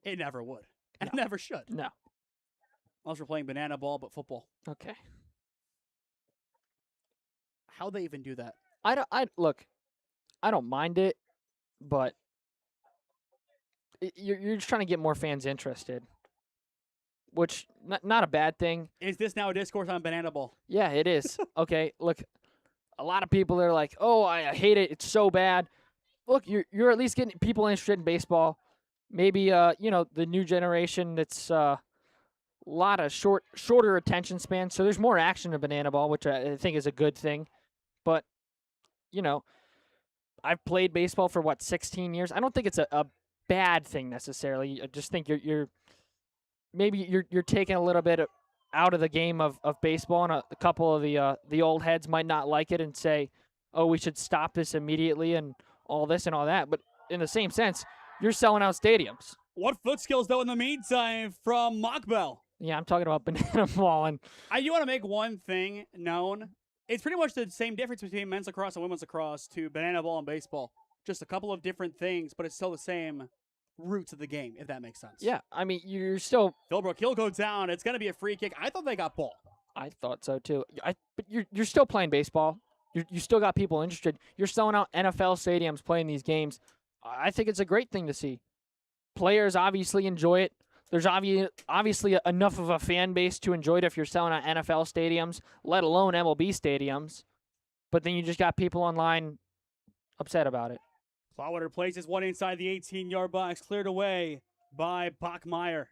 It never would. And it never should. No. Unless we're playing banana ball, but football. Okay. How'd they even do that? I don't mind it, but you're just trying to get more fans interested, which not a bad thing. Is this now a discourse on Banana Bowl? Yeah, it is. Okay, look, a lot of people are like, "Oh, I hate it. It's so bad." Look, you're at least getting people interested in baseball. Maybe the new generation that's a lot of shorter attention span, so there's more action in Banana Ball, which I think is a good thing. But I've played baseball for 16 years. I don't think it's a bad thing necessarily. I just think you're taking a little bit out of the game of baseball, and a couple of the old heads might not like it and say, "Oh, we should stop this immediately," and all this and all that. But in the same sense, you're selling out stadiums. What foot skills, though, in the meantime, from Mockbell? Yeah, I'm talking about Banana Ball. And You want to make one thing known. It's pretty much the same difference between men's lacrosse and women's lacrosse to Banana Ball and baseball. Just a couple of different things, but it's still the same roots of the game, if that makes sense. yeah, I mean, you're still. Philbrook, he'll go down. It's going to be a free kick. I thought they got ball. I thought so too. But you're still playing baseball. You still got people interested. You're selling out NFL stadiums playing these games. I think it's a great thing to see. Players obviously enjoy it. There's obviously enough of a fan base to enjoy it if you're selling out NFL stadiums, let alone MLB stadiums. But then you just got people online upset about it. Flauwater places one inside the 18-yard box, cleared away by Bachmeyer.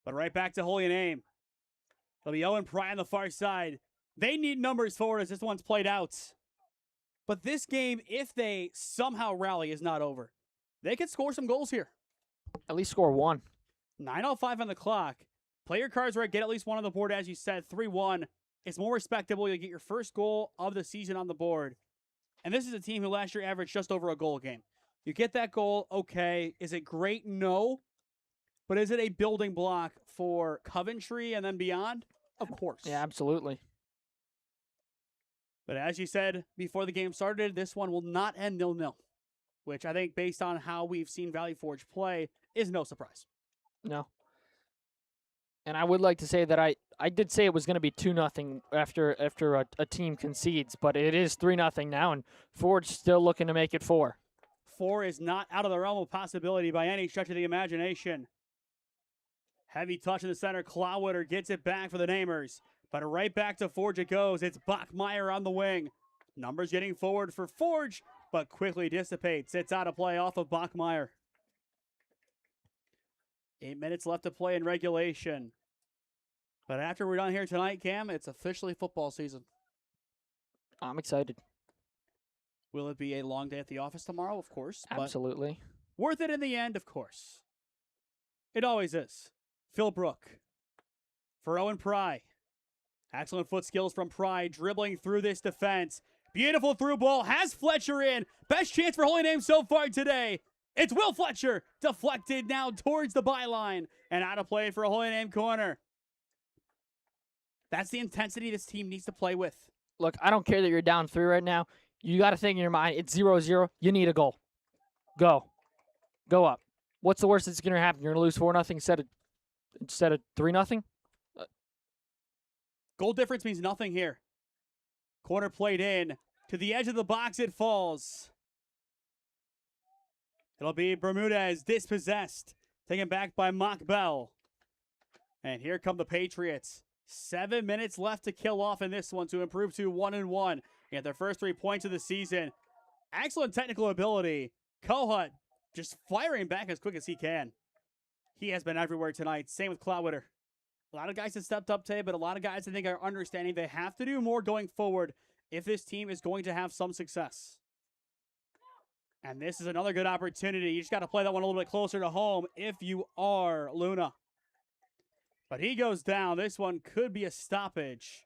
But right back to Holy Name. It'll be Owen Pry on the far side. They need numbers forward as this one's played out. But this game, if they somehow rally, is not over. They could score some goals here. At least score one. 9:05 on the clock. Play your cards right. Get at least one on the board, as you said. 3-1. It's more respectable. You'll get your first goal of the season on the board. And this is a team who last year averaged just over a goal a game. You get that goal, okay. Is it great? No. But is it a building block for Coventry and then beyond? Of course. Yeah, absolutely. But as you said before the game started, this one will not end 0-0, which I think, based on how we've seen Valley Forge play, is no surprise. No. And I would like to say that I did say it was going to be 2-0 after a team concedes, but it is 3-0 now, and Forge still looking to make it 4. 4 is not out of the realm of possibility by any stretch of the imagination. Heavy touch in the center. Clawwater gets it back for the Namers. But right back to Forge it goes. It's Bachmeyer on the wing. Numbers getting forward for Forge, but quickly dissipates. It's out of play off of Bachmeyer. 8 minutes left to play in regulation. But after we're done here tonight, Cam, it's officially football season. I'm excited. Will it be a long day at the office tomorrow? Of course. Absolutely. But worth it in the end, of course. It always is. Phil Brook for Owen Pry. Excellent foot skills from Pry, dribbling through this defense. Beautiful through ball, has Fletcher in. Best chance for Holy Name so far today. It's Will Fletcher, deflected now towards the byline, and out of play for a Holy Name corner. That's the intensity this team needs to play with. Look, I don't care that you're down 3 right now. You got to think in your mind, it's 0-0. You need a goal. Go up. What's the worst that's going to happen? You're going to lose 4-0 instead of 3-0? Goal difference means nothing here. Corner played in. To the edge of the box it falls. It'll be Bermudez dispossessed. Taken back by Mock Bell. And here come the Patriots. 7 minutes left to kill off in this one to improve to 1-1. Get their first 3 points of the season. Excellent technical ability. Kohut just firing back as quick as he can. He has been everywhere tonight. Same with Clawwater. A lot of guys have stepped up today, but a lot of guys I think are understanding they have to do more going forward if this team is going to have some success. And this is another good opportunity. You just got to play that one a little bit closer to home if you are Luna. But he goes down. This one could be a stoppage.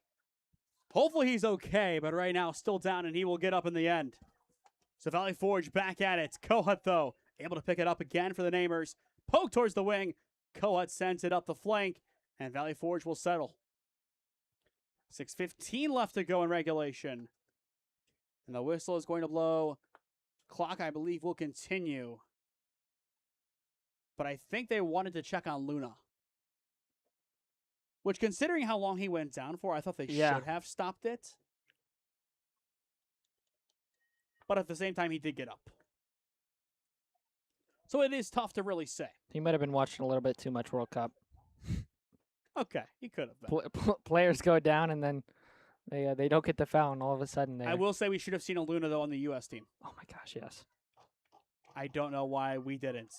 Hopefully he's okay, but right now still down, and he will get up in the end. So Valley Forge back at it. Kohut, though, able to pick it up again for the Namers. Poke towards the wing. Kohut sends it up the flank, and Valley Forge will settle. 6:15 left to go in regulation. And the whistle is going to blow. Clock, I believe, will continue. But I think they wanted to check on Luna. Which, considering how long he went down for, I thought they should have stopped it. But at the same time, he did get up. So it is tough to really say. He might have been watching a little bit too much World Cup. Okay, he could have been. Players go down and then they don't get the foul, and all of a sudden I will say we should have seen a Luna, though, on the U.S. team. Oh, my gosh, yes. I don't know why we didn't.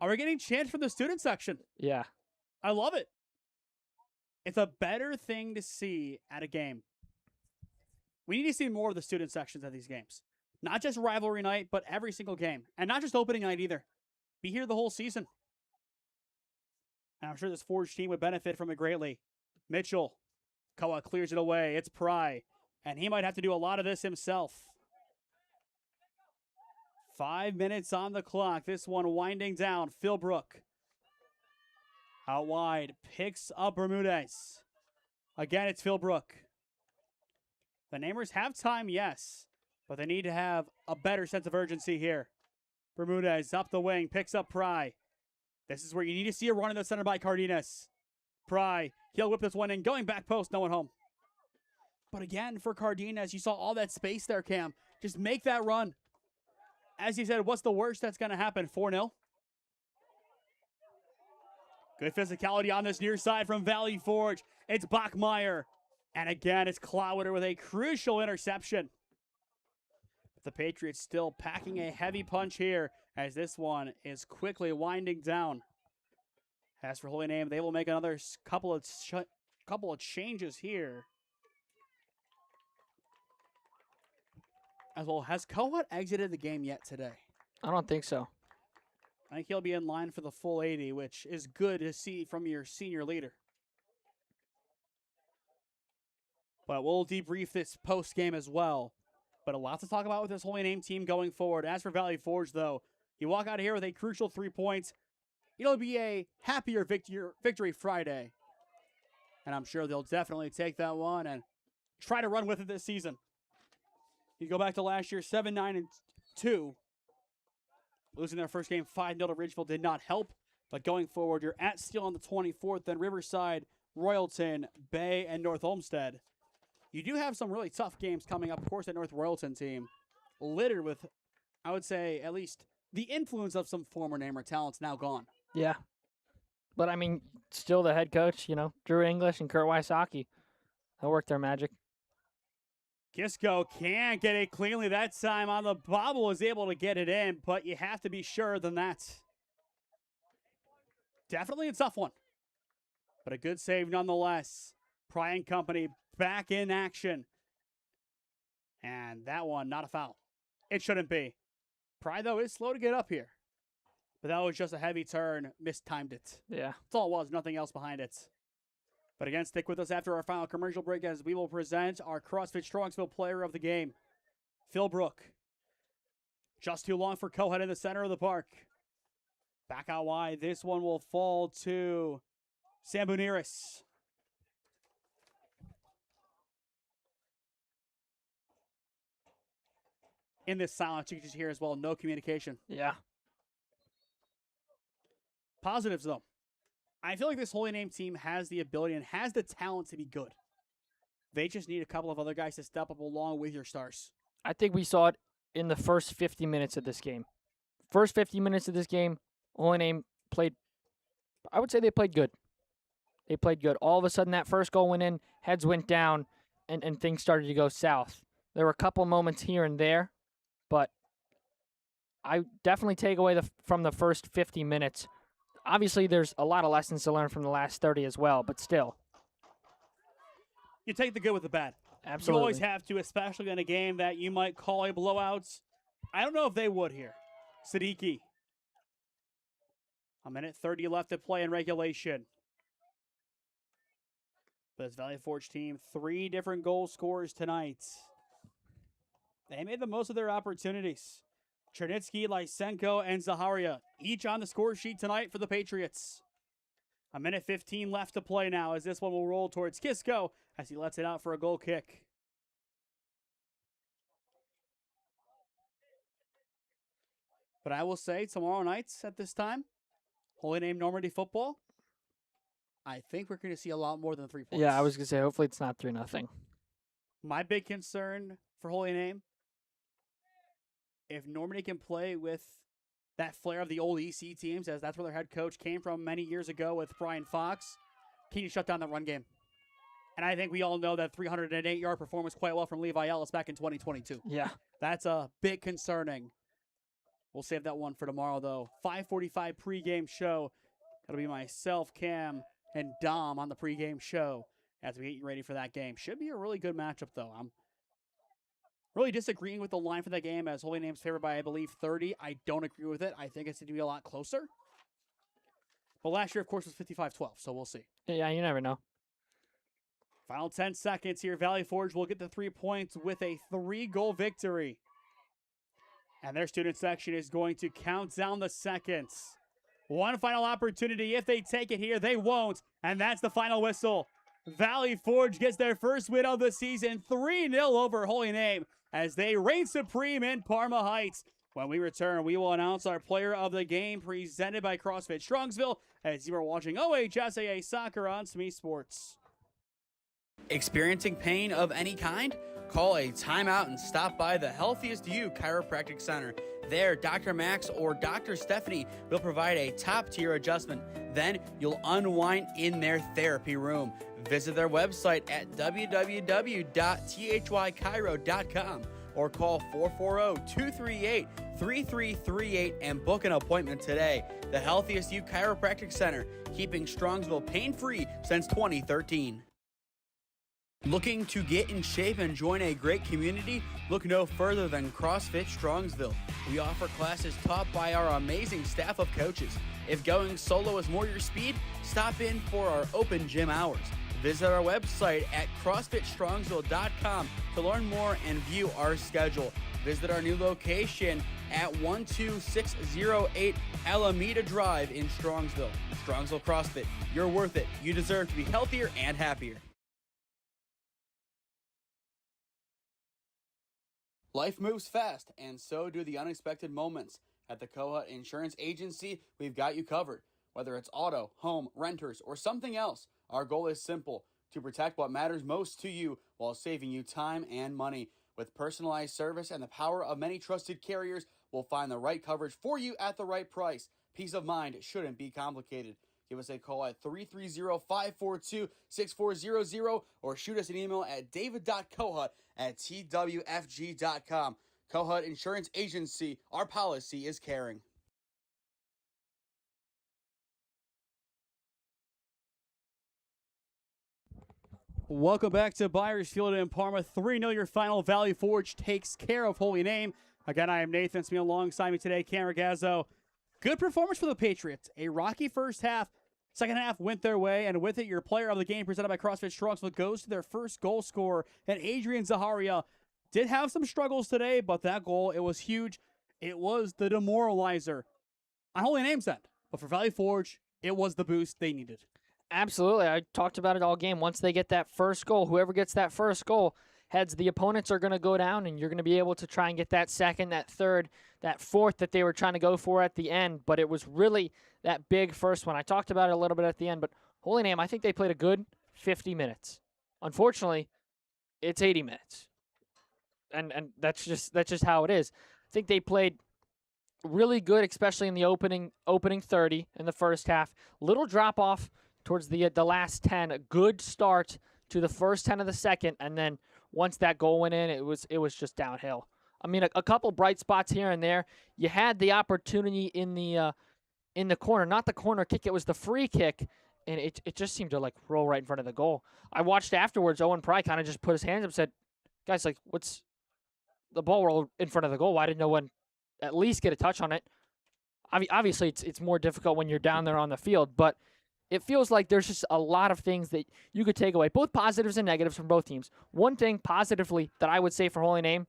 Are we getting chants from the student section? Yeah. I love it. It's a better thing to see at a game. We need to see more of the student sections at these games. Not just rivalry night, but every single game. And not just opening night either. Be here the whole season. And I'm sure this Forge team would benefit from it greatly. Mitchell. Koa clears it away. It's Pry. And he might have to do a lot of this himself. 5 minutes on the clock. This one winding down. Philbrook. Out wide. Picks up Bermudez. Again, it's Philbrook. The Namers have time, yes. But they need to have a better sense of urgency here. Bermudez up the wing. Picks up Pry. This is where you need to see a run in the center by Cardenas. Pry. He'll whip this one in. Going back post. No one home. But again, for Cardenas, you saw all that space there, Cam. Just make that run. As he said, what's the worst that's going to happen? 4-0. Good physicality on this near side from Valley Forge. It's Bachmeyer. And again, it's Clowder with a crucial interception. The Patriots still packing a heavy punch here as this one is quickly winding down. As for Holy Name, they will make another couple of changes here. As well, has Kohut exited the game yet today? I don't think so. I think he'll be in line for the full 80, which is good to see from your senior leader. But we'll debrief this post-game as well. But a lot to talk about with this Holy Name team going forward. As for Valley Forge, though, you walk out of here with a crucial 3 points. It'll be a happier victory Friday. And I'm sure they'll definitely take that one and try to run with it this season. You go back to last year, 7-9-2. Losing their first game 5-0 to Ridgeville did not help. But going forward, you're at Steele on the 24th, then Riverside, Royalton, Bay, and North Olmsted. You do have some really tough games coming up. Of course, that North Royalton team, littered with, I would say, at least the influence of some former Namer talents now gone. Yeah. But, I mean, still the head coach, Drew English and Kurt Wysocki. They'll work their magic. Kisco can't get it cleanly that time on the bobble, is able to get it in, but you have to be sure than that. Definitely a tough one, but a good save nonetheless. Pry and company back in action. And that one, not a foul. It shouldn't be. Pry, though, is slow to get up here. But that was just a heavy turn. Mistimed it. Yeah. That's all it was. Nothing else behind it. But again, stick with us after our final commercial break as we will present our CrossFit Strongsville player of the game, Philbrook. Just too long for Kohut in the center of the park. Back out wide. This one will fall to Sambuniris. In this silence, you can just hear as well, no communication. Yeah. Positives, though. I feel like this Holy Name team has the ability and has the talent to be good. They just need a couple of other guys to step up along with your stars. I think we saw it in the first 50 minutes of this game. First 50 minutes of this game, Holy Name played, I would say they played good. They played good. All of a sudden, that first goal went in, heads went down, and things started to go south. There were a couple moments here and there, but I definitely take away from the first 50 minutes. Obviously, there's a lot of lessons to learn from the last 30 as well, but still. You take the good with the bad. Absolutely. You always have to, especially in a game that you might call a blowout. I don't know if they would here. Siddiqui. 1:30 left to play in regulation. But this Valley Forge team, 3 different goal scorers tonight. They made the most of their opportunities. Chernitsky, Lysenko, and Zaharia, each on the score sheet tonight for the Patriots. 1:15 left to play now as this one will roll towards Kisco as he lets it out for a goal kick. But I will say tomorrow night at this time, Holy Name Normandy football, I think we're going to see a lot more than 3 points. Yeah, I was going to say, hopefully it's not 3-0. My big concern for Holy Name if Normandy can play with that flair of the old EC teams, as that's where their head coach came from many years ago with Brian Fox, can you shut down the run game? And I think we all know that 308-yard performance quite well from Levi Ellis back in 2022. Yeah. That's a bit concerning. We'll save that one for tomorrow, though. 5:45 pregame show. That'll be myself, Cam, and Dom on the pregame show as we get you ready for that game. Should be a really good matchup, though. I'm really disagreeing with the line for that game, as Holy Name's favored by, I believe, 30. I don't agree with it. I think it's going to be a lot closer. But last year, of course, was 55-12, so we'll see. Yeah, you never know. Final 10 seconds here. Valley Forge will get the 3 points with a 3-goal victory. And their student section is going to count down the seconds. One final opportunity. If they take it here, they won't. And that's the final whistle. Valley Forge gets their first win of the season, 3-0 over Holy Name, as they reign supreme in Parma Heights. When we return, we will announce our player of the game, presented by CrossFit Strongsville, as you are watching OHSAA Soccer on SmeeSports. Experiencing pain of any kind? Call a timeout and stop by the Healthiest You Chiropractic Center. There, Dr. Max or Dr. Stephanie will provide a top-tier adjustment. Then you'll unwind in their therapy room. Visit their website at www.thychiro.com or call 440-238-3338 and book an appointment today. The Healthiest You Chiropractic Center, keeping Strongsville pain-free since 2013. Looking to get in shape and join a great community? Look no further than CrossFit Strongsville. We offer classes taught by our amazing staff of coaches. If going solo is more your speed, stop in for our open gym hours. Visit our website at CrossFitStrongsville.com to learn more and view our schedule. Visit our new location at 12608 Alameda Drive in Strongsville. Strongsville CrossFit, you're worth it. You deserve to be healthier and happier. Life moves fast, and so do the unexpected moments. At the Kohut Insurance Agency, we've got you covered. Whether it's auto, home, renters, or something else, our goal is simple: to protect what matters most to you while saving you time and money. With personalized service and the power of many trusted carriers, we'll find the right coverage for you at the right price. Peace of mind shouldn't be complicated. Give us a call at 330-542-6400 or shoot us an email at david.kohut@twfg.com. Kohut Insurance Agency, our policy is caring. Welcome back to Byers Field in Parma. 3-0 your final. Valley Forge takes care of Holy Name. Again, I am Nathan Smee. Alongside me today, Cam Ragazzo. Good performance for the Patriots. A rocky first half. Second half went their way, and with it, your player of the game presented by CrossFit Strongsville goes to their first goal scorer, and Adrian Zaharia did have some struggles today, but that goal, it was huge. It was the demoralizer on Holy Name's end. But for Valley Forge, it was the boost they needed. Absolutely. I talked about it all game. Once they get that first goal, whoever gets that first goal, heads, the opponents are going to go down, and you're going to be able to try and get that second, that third, that fourth that they were trying to go for at the end. But it was really that big first one. I talked about it a little bit at the end, but Holy Name, I think they played a good 50 minutes. Unfortunately, it's 80 minutes. And that's just how it is. I think they played really good, especially in the opening 30 in the first half. Little drop off towards the last 10. A good start to the first 10 of the second, and then once that goal went in, it was just downhill. I mean, a couple bright spots here and there. You had the opportunity in the corner, not the corner kick, it was the free kick, and it just seemed to like roll right in front of the goal. I watched afterwards. Owen Pry kind of just put his hands up and said, guys, like, what's the ball rolled in front of the goal? Why didn't no one at least get a touch on it? Obviously, it's more difficult when you're down there on the field, but it feels like there's just a lot of things that you could take away, both positives and negatives from both teams. One thing positively that I would say for Holy Name,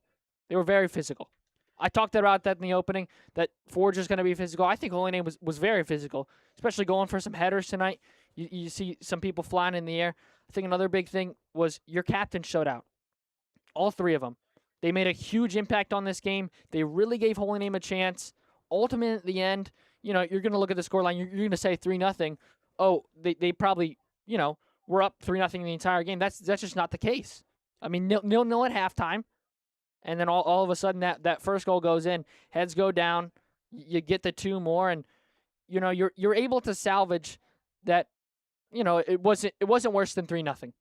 they were very physical. I talked about that in the opening, that Forge is going to be physical. I think Holy Name was very physical, especially going for some headers tonight. You see some people flying in the air. I think another big thing was your captain showed out. All three of them. They made a huge impact on this game. They really gave Holy Name a chance. Ultimately, at the end, you're going to look at the scoreline. You're going to say 3-0. Oh, they probably, were up 3-0 the entire game. That's just not the case. I mean, 0-0 at halftime. And then all of a sudden that first goal goes in, heads go down, you get the 2 more, and you're able to salvage that. It wasn't worse than 3-0.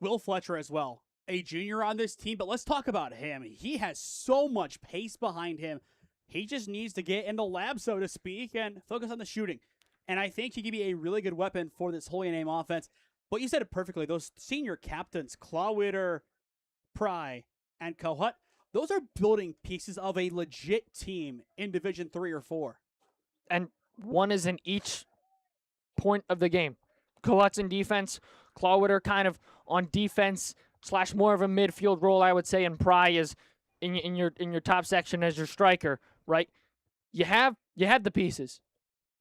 Will Fletcher as well, a junior on this team, but let's talk about him. He has so much pace behind him. He just needs to get in the lab, so to speak, and focus on the shooting. And I think he can be a really good weapon for this Holy Name offense. But you said it perfectly. Those senior captains, Clawwitter, Pry, and Kohut, those are building pieces of a legit team in Division 3 or 4. And one is in each point of the game. Kohut's in defense, Clawwitter kind of on defense / more of a midfield role, I would say, and Pry is in your top section as your striker, right? You have the pieces.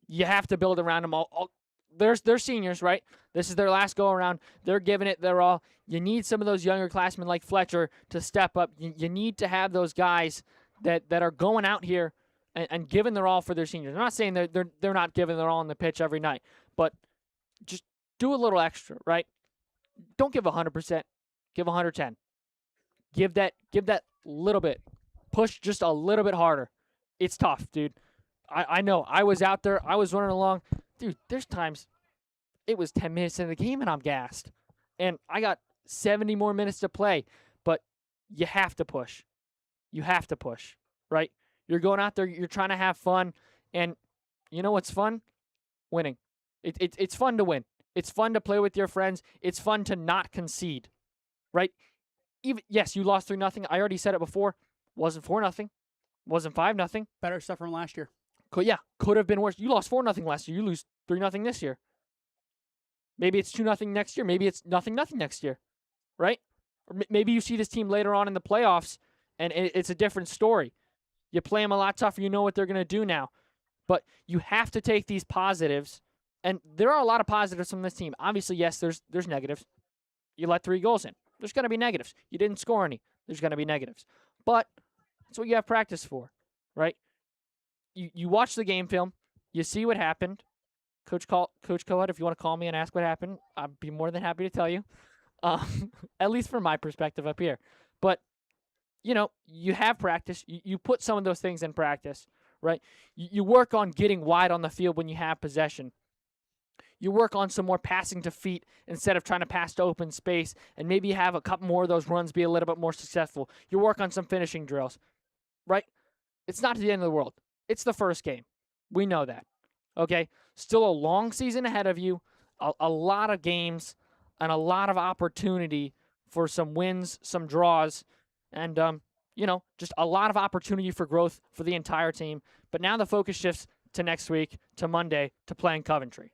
You have to build around them all. They're seniors, right? This is their last go around. They're giving it their all. You need some of those younger classmen like Fletcher to step up. You need to have those guys that are going out here and giving their all for their seniors. I'm not saying they're not giving their all on the pitch every night, but just do a little extra, right? Don't give 100%. Give 110. Give that little bit. Push just a little bit harder. It's tough, dude. I know. I was out there. I was running along. Dude, there's times it was 10 minutes in the game and I'm gassed. And I got 70 more minutes to play. But you have to push. You have to push, right? You're going out there. You're trying to have fun. And you know what's fun? Winning. It's fun to win. It's fun to play with your friends. It's fun to not concede, right? Yes, you lost 3-0. I already said it before. Wasn't 4-0. Wasn't 5-0. Better stuff from last year. Could have been worse. You lost 4-0 last year. You lose 3-0 this year. Maybe it's 2-0 next year. Maybe it's 0-0 next year, right? Or maybe you see this team later on in the playoffs, and it's a different story. You play them a lot tougher. You know what they're going to do now. But you have to take these positives, and there are a lot of positives from this team. Obviously, yes, there's negatives. You let 3 goals in. There's going to be negatives. You didn't score any. There's going to be negatives. But that's what you have practice for, right? You watch the game film. You see what happened. Coach Kohut, if you want to call me and ask what happened, I'd be more than happy to tell you, at least from my perspective up here. But, you have practice. You put some of those things in practice, right? You work on getting wide on the field when you have possession. You work on some more passing to feet instead of trying to pass to open space, and maybe you have a couple more of those runs be a little bit more successful. You work on some finishing drills, right? It's not the end of the world. It's the first game. We know that, okay? Still a long season ahead of you, a lot of games, and a lot of opportunity for some wins, some draws, and, just a lot of opportunity for growth for the entire team. But now the focus shifts to next week, to Monday, to playing Coventry.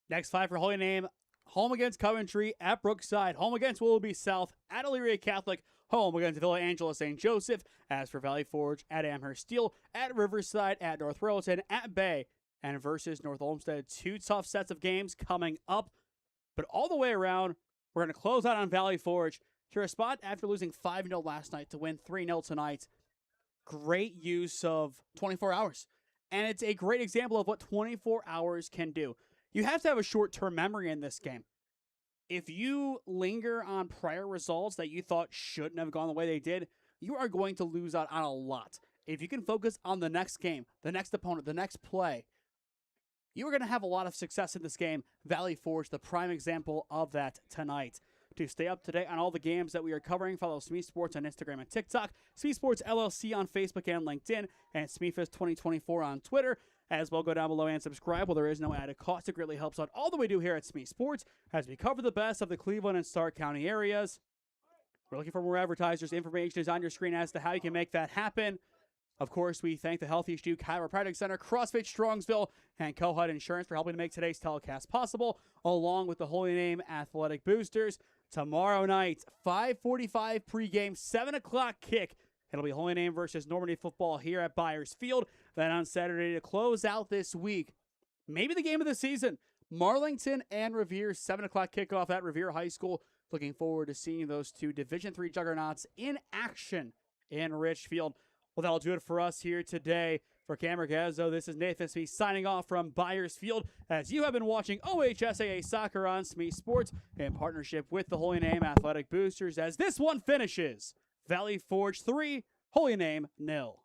Next 5 for Holy Name: home against Coventry, at Brookside, home against Willoughby South, at Elyria Catholic, home against Villa Angela St. Joseph. As for Valley Forge, at Amherst Steel, at Riverside, at North Royalton, at Bay, and versus North Olmsted. 2 tough sets of games coming up. But all the way around, we're going to close out on Valley Forge to a spot after losing 5-0 last night to win 3-0 tonight. Great use of 24 hours. And it's a great example of what 24 hours can do. You have to have a short-term memory in this game. If you linger on prior results that you thought shouldn't have gone the way they did, you are going to lose out on a lot. If you can focus on the next game, the next opponent, the next play, you are going to have a lot of success in this game. Valley Forge, the prime example of that tonight. To stay up to date on all the games that we are covering, follow SmeeSports on Instagram and TikTok, SmeeSports LLC on Facebook and LinkedIn, and SmeeFest 2024 on Twitter. As well, go down below and subscribe. Well, there is no added cost. It greatly helps out all that we do here at SmeeSports as we cover the best of the Cleveland and Stark County areas. We're looking for more advertisers. Information is on your screen as to how you can make that happen. Of course, we thank the Healthy Stew Chiropractic Center, CrossFit Strongsville, and Kohut Insurance for helping to make today's telecast possible, along with the Holy Name Athletic Boosters. Tomorrow night, 5:45 pregame, 7 o'clock kick. It'll be Holy Name versus Normandy football here at Byers Field. Then on Saturday to close out this week, maybe the game of the season, Marlington and Revere, 7 o'clock kickoff at Revere High School. Looking forward to seeing those 2 Division III juggernauts in action in Richfield. Well, that'll do it for us here today. For Cameron Gazzo, this is Nathan Smee signing off from Byers Field as you have been watching OHSAA Soccer on SmeeSports in partnership with the Holy Name Athletic Boosters as this one finishes Valley Forge 3, Holy Name 0.